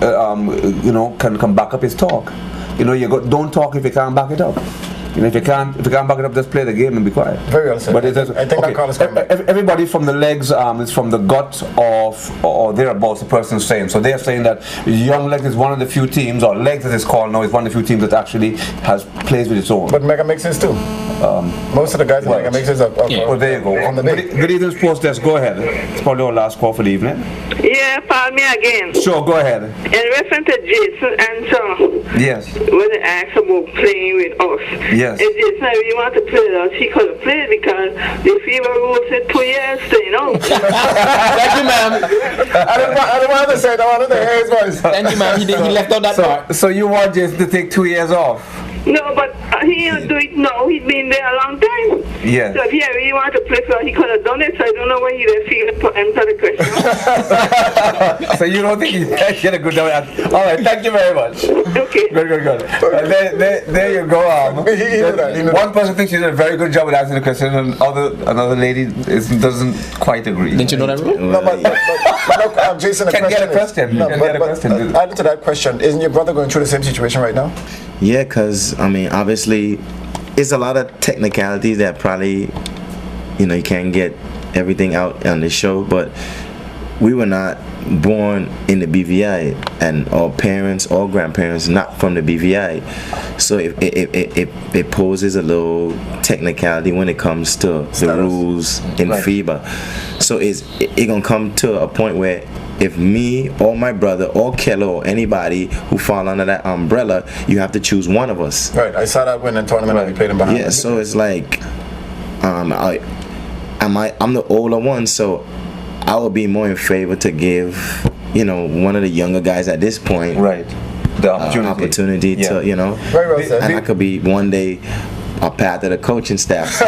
can back up his talk. Don't talk if you can't back it up. If you can't back it up, just play the game and be quiet. Very well said. But I think that call is coming back. Everybody from the Legs is from the gut of, or thereabouts, the person's saying. So they're saying that Young Legs is one of the few teams, or Legs as it's called now, is one of the few teams that actually plays with its own. But Mega Mixes too. Most of the guys in Mega Mixes are oh, there you go. On the day. Good evening, Sports Desk. Go ahead. It's probably our last call for the evening. Yeah, Paul, me again. Sure, go ahead. In reference to Jason answer, yes, when they asked about playing with us, yes, if Jason really want to play with us, he could have played because the FIBA rule said 2 years staying out. Thank you, ma'am. I don't want to say that. I wanted to hear his voice. Thank you, ma'am. He left out that part. So you want Jason to take 2 years off? No, but he'll do it now. He's been there a long time. Yeah. So if he really wanted to play for us, he could have done it. So I don't know why he didn't feel to answer the question. So you don't think he had a good answer? All right, thank you very much. Okay. Good. There you go. One person thinks she did a very good job with answering the question, and another lady doesn't quite agree. Didn't you know that rule? No, but Jason, can get a question. Added to that question, isn't your brother going through the same situation right now? Yeah, because, I mean, obviously, it's a lot of technicalities that probably, you can't get everything out on the show, but we were not born in the BVI, and our parents or grandparents not from the BVI, so it poses a little technicality when it comes to the rules in FIBA. So it's gonna come to a point where if me or my brother or Keller or anybody who fall under that umbrella, you have to choose one of us. Right, I saw that when the tournament that we played in Bahamas. Yeah, so it's like I'm the older one, so I would be more in favor to give, one of the younger guys at this point, the opportunity to, Very well said. and I could be one day a path of the coaching staff.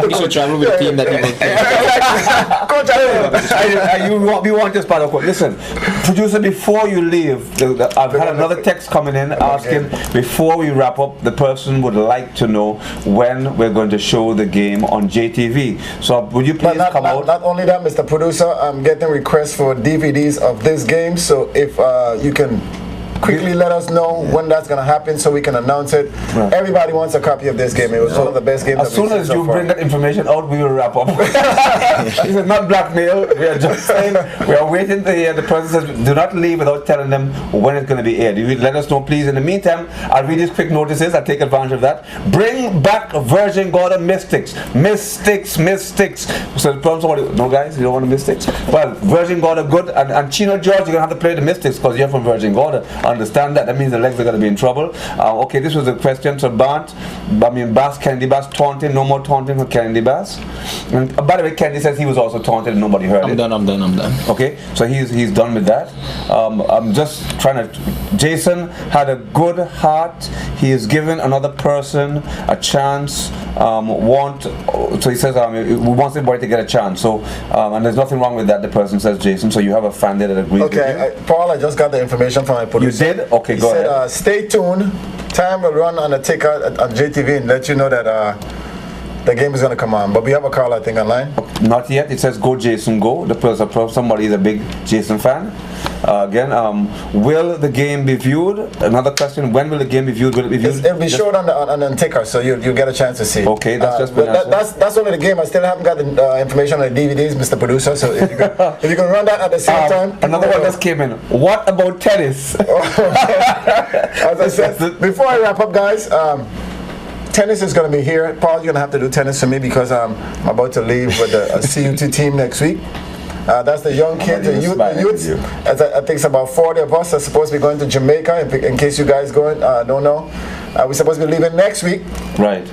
You should travel with the team that we want this part of course. Listen, producer, before you leave, I've had another text coming in asking, before we wrap up, the person would like to know when we're going to show the game on JTV. So would you please come out? Not only that, Mr. Producer, I'm getting requests for DVDs of this game, so if you can quickly let us know when that's going to happen so we can announce it. Right. Everybody wants a copy of this game. It was one of the best games. As soon as you bring that information out, we will wrap up. This is not blackmail. We are just saying we are waiting to hear. The person says do not leave without telling them when it's going to be aired. You will let us know, please. In the meantime, I'll read these quick notices. I'll take advantage of that. Bring back Virgin Gorda Mystics. Mystics. So the problem, somebody, no guys, you don't want the Mystics? Well, Virgin Gorda good. And Chino George, you're going to have to play the Mystics because you're from Virgin Gorda. Understand that. That means the legs are going to be in trouble. Okay, this was the question. So Bass, Kennedy Bass, taunting. No more taunting for Kennedy Bass. And by the way, Kennedy says he was also taunted and nobody heard it. I'm done. Okay, so he's done with that. I'm just trying to. Jason had a good heart. He has given another person a chance. So he says we want everybody to get a chance. So and there's nothing wrong with that. The person says Jason. So you have a fan there that agrees with you. Okay, Paul, I just got the information from my producer. You did? Okay, go ahead. Stay tuned. Time will run on the ticker on JTV and let you know that the game is going to come on. But we have a call, I think, online. Not yet. It says go Jason go. The person, somebody is a big Jason fan. Again, will the game be viewed? Another question: when will the game be viewed? Will it be viewed? It'll be showed on the ticker, so you'll get a chance to see. Okay, that's just that's only the game. I still haven't got the information on the DVDs, Mr. Producer. So if you can run that at the same time. Another one just came in. What about tennis? As I said before I wrap up, guys. Tennis is going to be here. Paul, you're going to have to do tennis for me because I'm about to leave with a CUT team next week. That's the young kids, the youths. I think it's about 40 of us are supposed to be going to Jamaica. In case you guys don't know, we're supposed to be leaving next week. Right.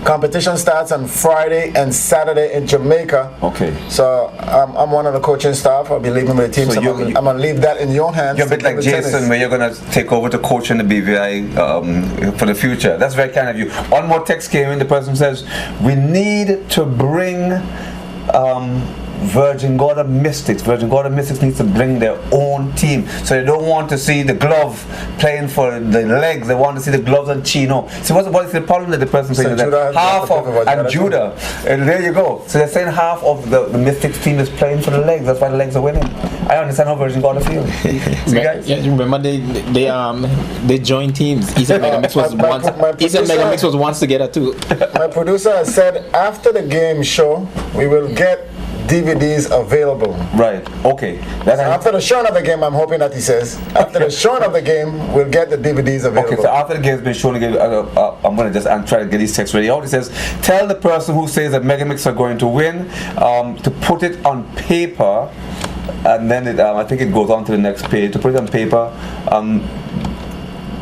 Competition starts on Friday and Saturday in Jamaica. Okay. So I'm one of the coaching staff. I'll be leaving with the team. So I'm going to leave that in your hands. You're a bit like Jason, tennis. Where you're going to take over to coach in the BVI for the future. That's very kind of you. One more text came in. The person says, we need to bring Virgin Gorda Mystics. Virgin Gorda Mystics needs to bring their own team. So they don't want to see the glove playing for the legs. They want to see the gloves on Chino. See, what's the problem that the person saying that half of and Judah. And there you go. So they're saying half of the Mystics team is playing for the legs. That's why the legs are winning. I understand how Virgin Gorda feel. See, guys? Yeah, remember they joined teams. East and Megamix was once together too. My producer has said after the game show we will get DVDs available. Right. Okay. After the showing of the game, I'm hoping that he says after the showing of the game, we'll get the DVDs available. Okay. So after the game's been shown again, I'm gonna just try to get these texts ready out. It says, tell the person who says that Megamix are going to win to put it on paper, and then I think it goes on to the next page to put it on paper.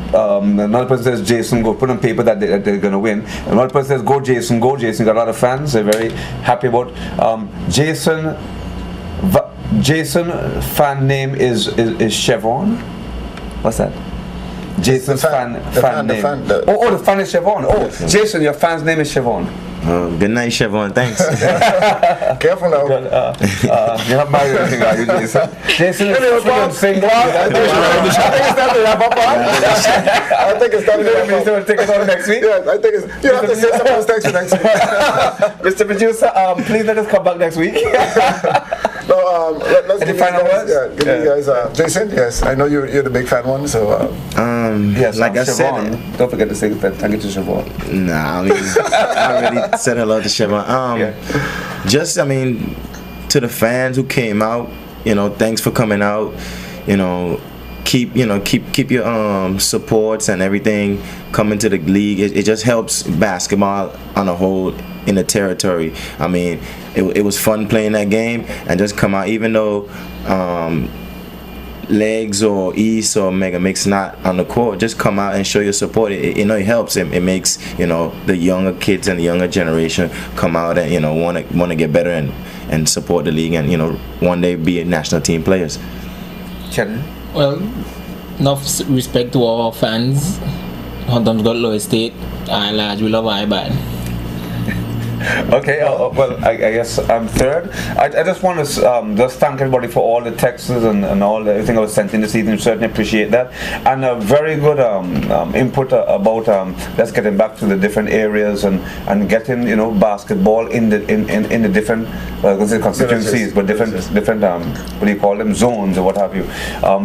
Another person says Jason go, put on paper that they're going to win. Another person says go Jason go. Jason got a lot of fans. They're very happy about Jason fan name is Chevron. What's that? Jason's fan name. The fan is Chevron. Yes. Jason, your fan's name is Chevron. Good night, Chevron. Thanks. Careful now. You're not married or anything, are you, Jason? Jason is single. I think it's time to wrap up. Take us on next week. Yeah, I think you have to say something next week. Mr. Producer, please let us come back next week. No, So let's any give final you guys, words? give you guys, Jason. Yes, I know you're the big fan one. So yes, like I Siobhan, said, don't forget to say thank you to Siobhan. Nah, I mean, I already said hello to Siobhan. Just, I mean, to the fans who came out, you know, thanks for coming out. You know, keep your supports and everything coming to the league. It just helps basketball on a whole in the territory. I mean, it was fun playing that game and just come out, even though Legs or East or Mega Mix not on the court, just come out and show your support. It helps. It makes, you know, the younger kids and the younger generation come out and, you know, want to get better and support the league and, you know, one day be national team players. Well, enough respect to our fans. Hunter's got Lower State. Large, we love iBad. Okay, well, I guess I'm third. I just want to just thank everybody for all the texts and all everything I was sent in this evening. Certainly appreciate that, and a very good input about let's getting back to the different areas and getting, you know, basketball in the different constituencies, but different what do you call them, zones or what have you.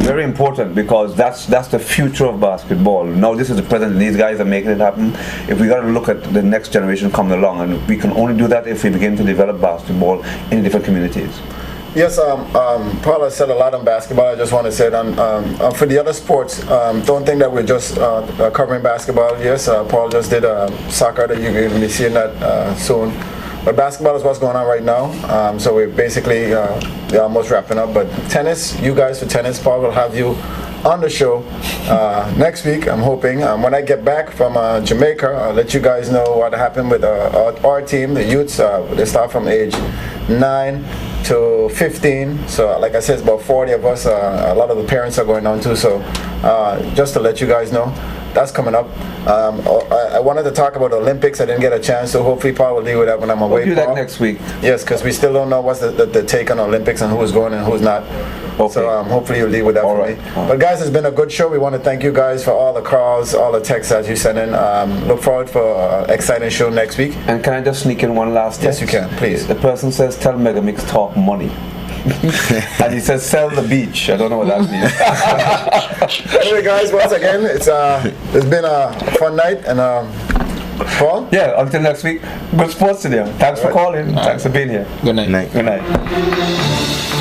Very important, because that's the future of basketball. Now this is the present. These guys are making it happen. If we got to look at the next generation coming along, and we can only do that if we begin to develop basketball in different communities. Yes, Paul has said a lot on basketball. I just want to say that for the other sports, don't think that we're just covering basketball. Yes, Paul just did soccer, that you're going to be seeing that soon. But basketball is what's going on right now. So we're basically we're almost wrapping up. But tennis, you guys for tennis, Paul will have you on the show next week, I'm hoping. When I get back from Jamaica, I'll let you guys know what happened with our team, the youths. They start from age 9 to 15. So like I said, it's about 40 of us. A lot of the parents are going on too. So just to let you guys know, that's coming up. I wanted to talk about the Olympics. I didn't get a chance, so hopefully Paul will deal with that when I'm away. We'll do that next week. Yes, because we still don't know what's the take on Olympics and who's going and who's not. Okay. So hopefully you'll deal with that for me. But guys, it's been a good show. We want to thank you guys for all the calls, all the texts that you sent in. Look forward for an exciting show next week. And can I just sneak in one last text? Yes, you can, please. The person says, tell Megamix talk money. And he says, sell the beach. I don't know what that means. Anyway, guys, once again, it's been a fun night. And Paul? Yeah, until next week. Good sports today. Thanks for calling. Thanks for being here. Good night. Good night.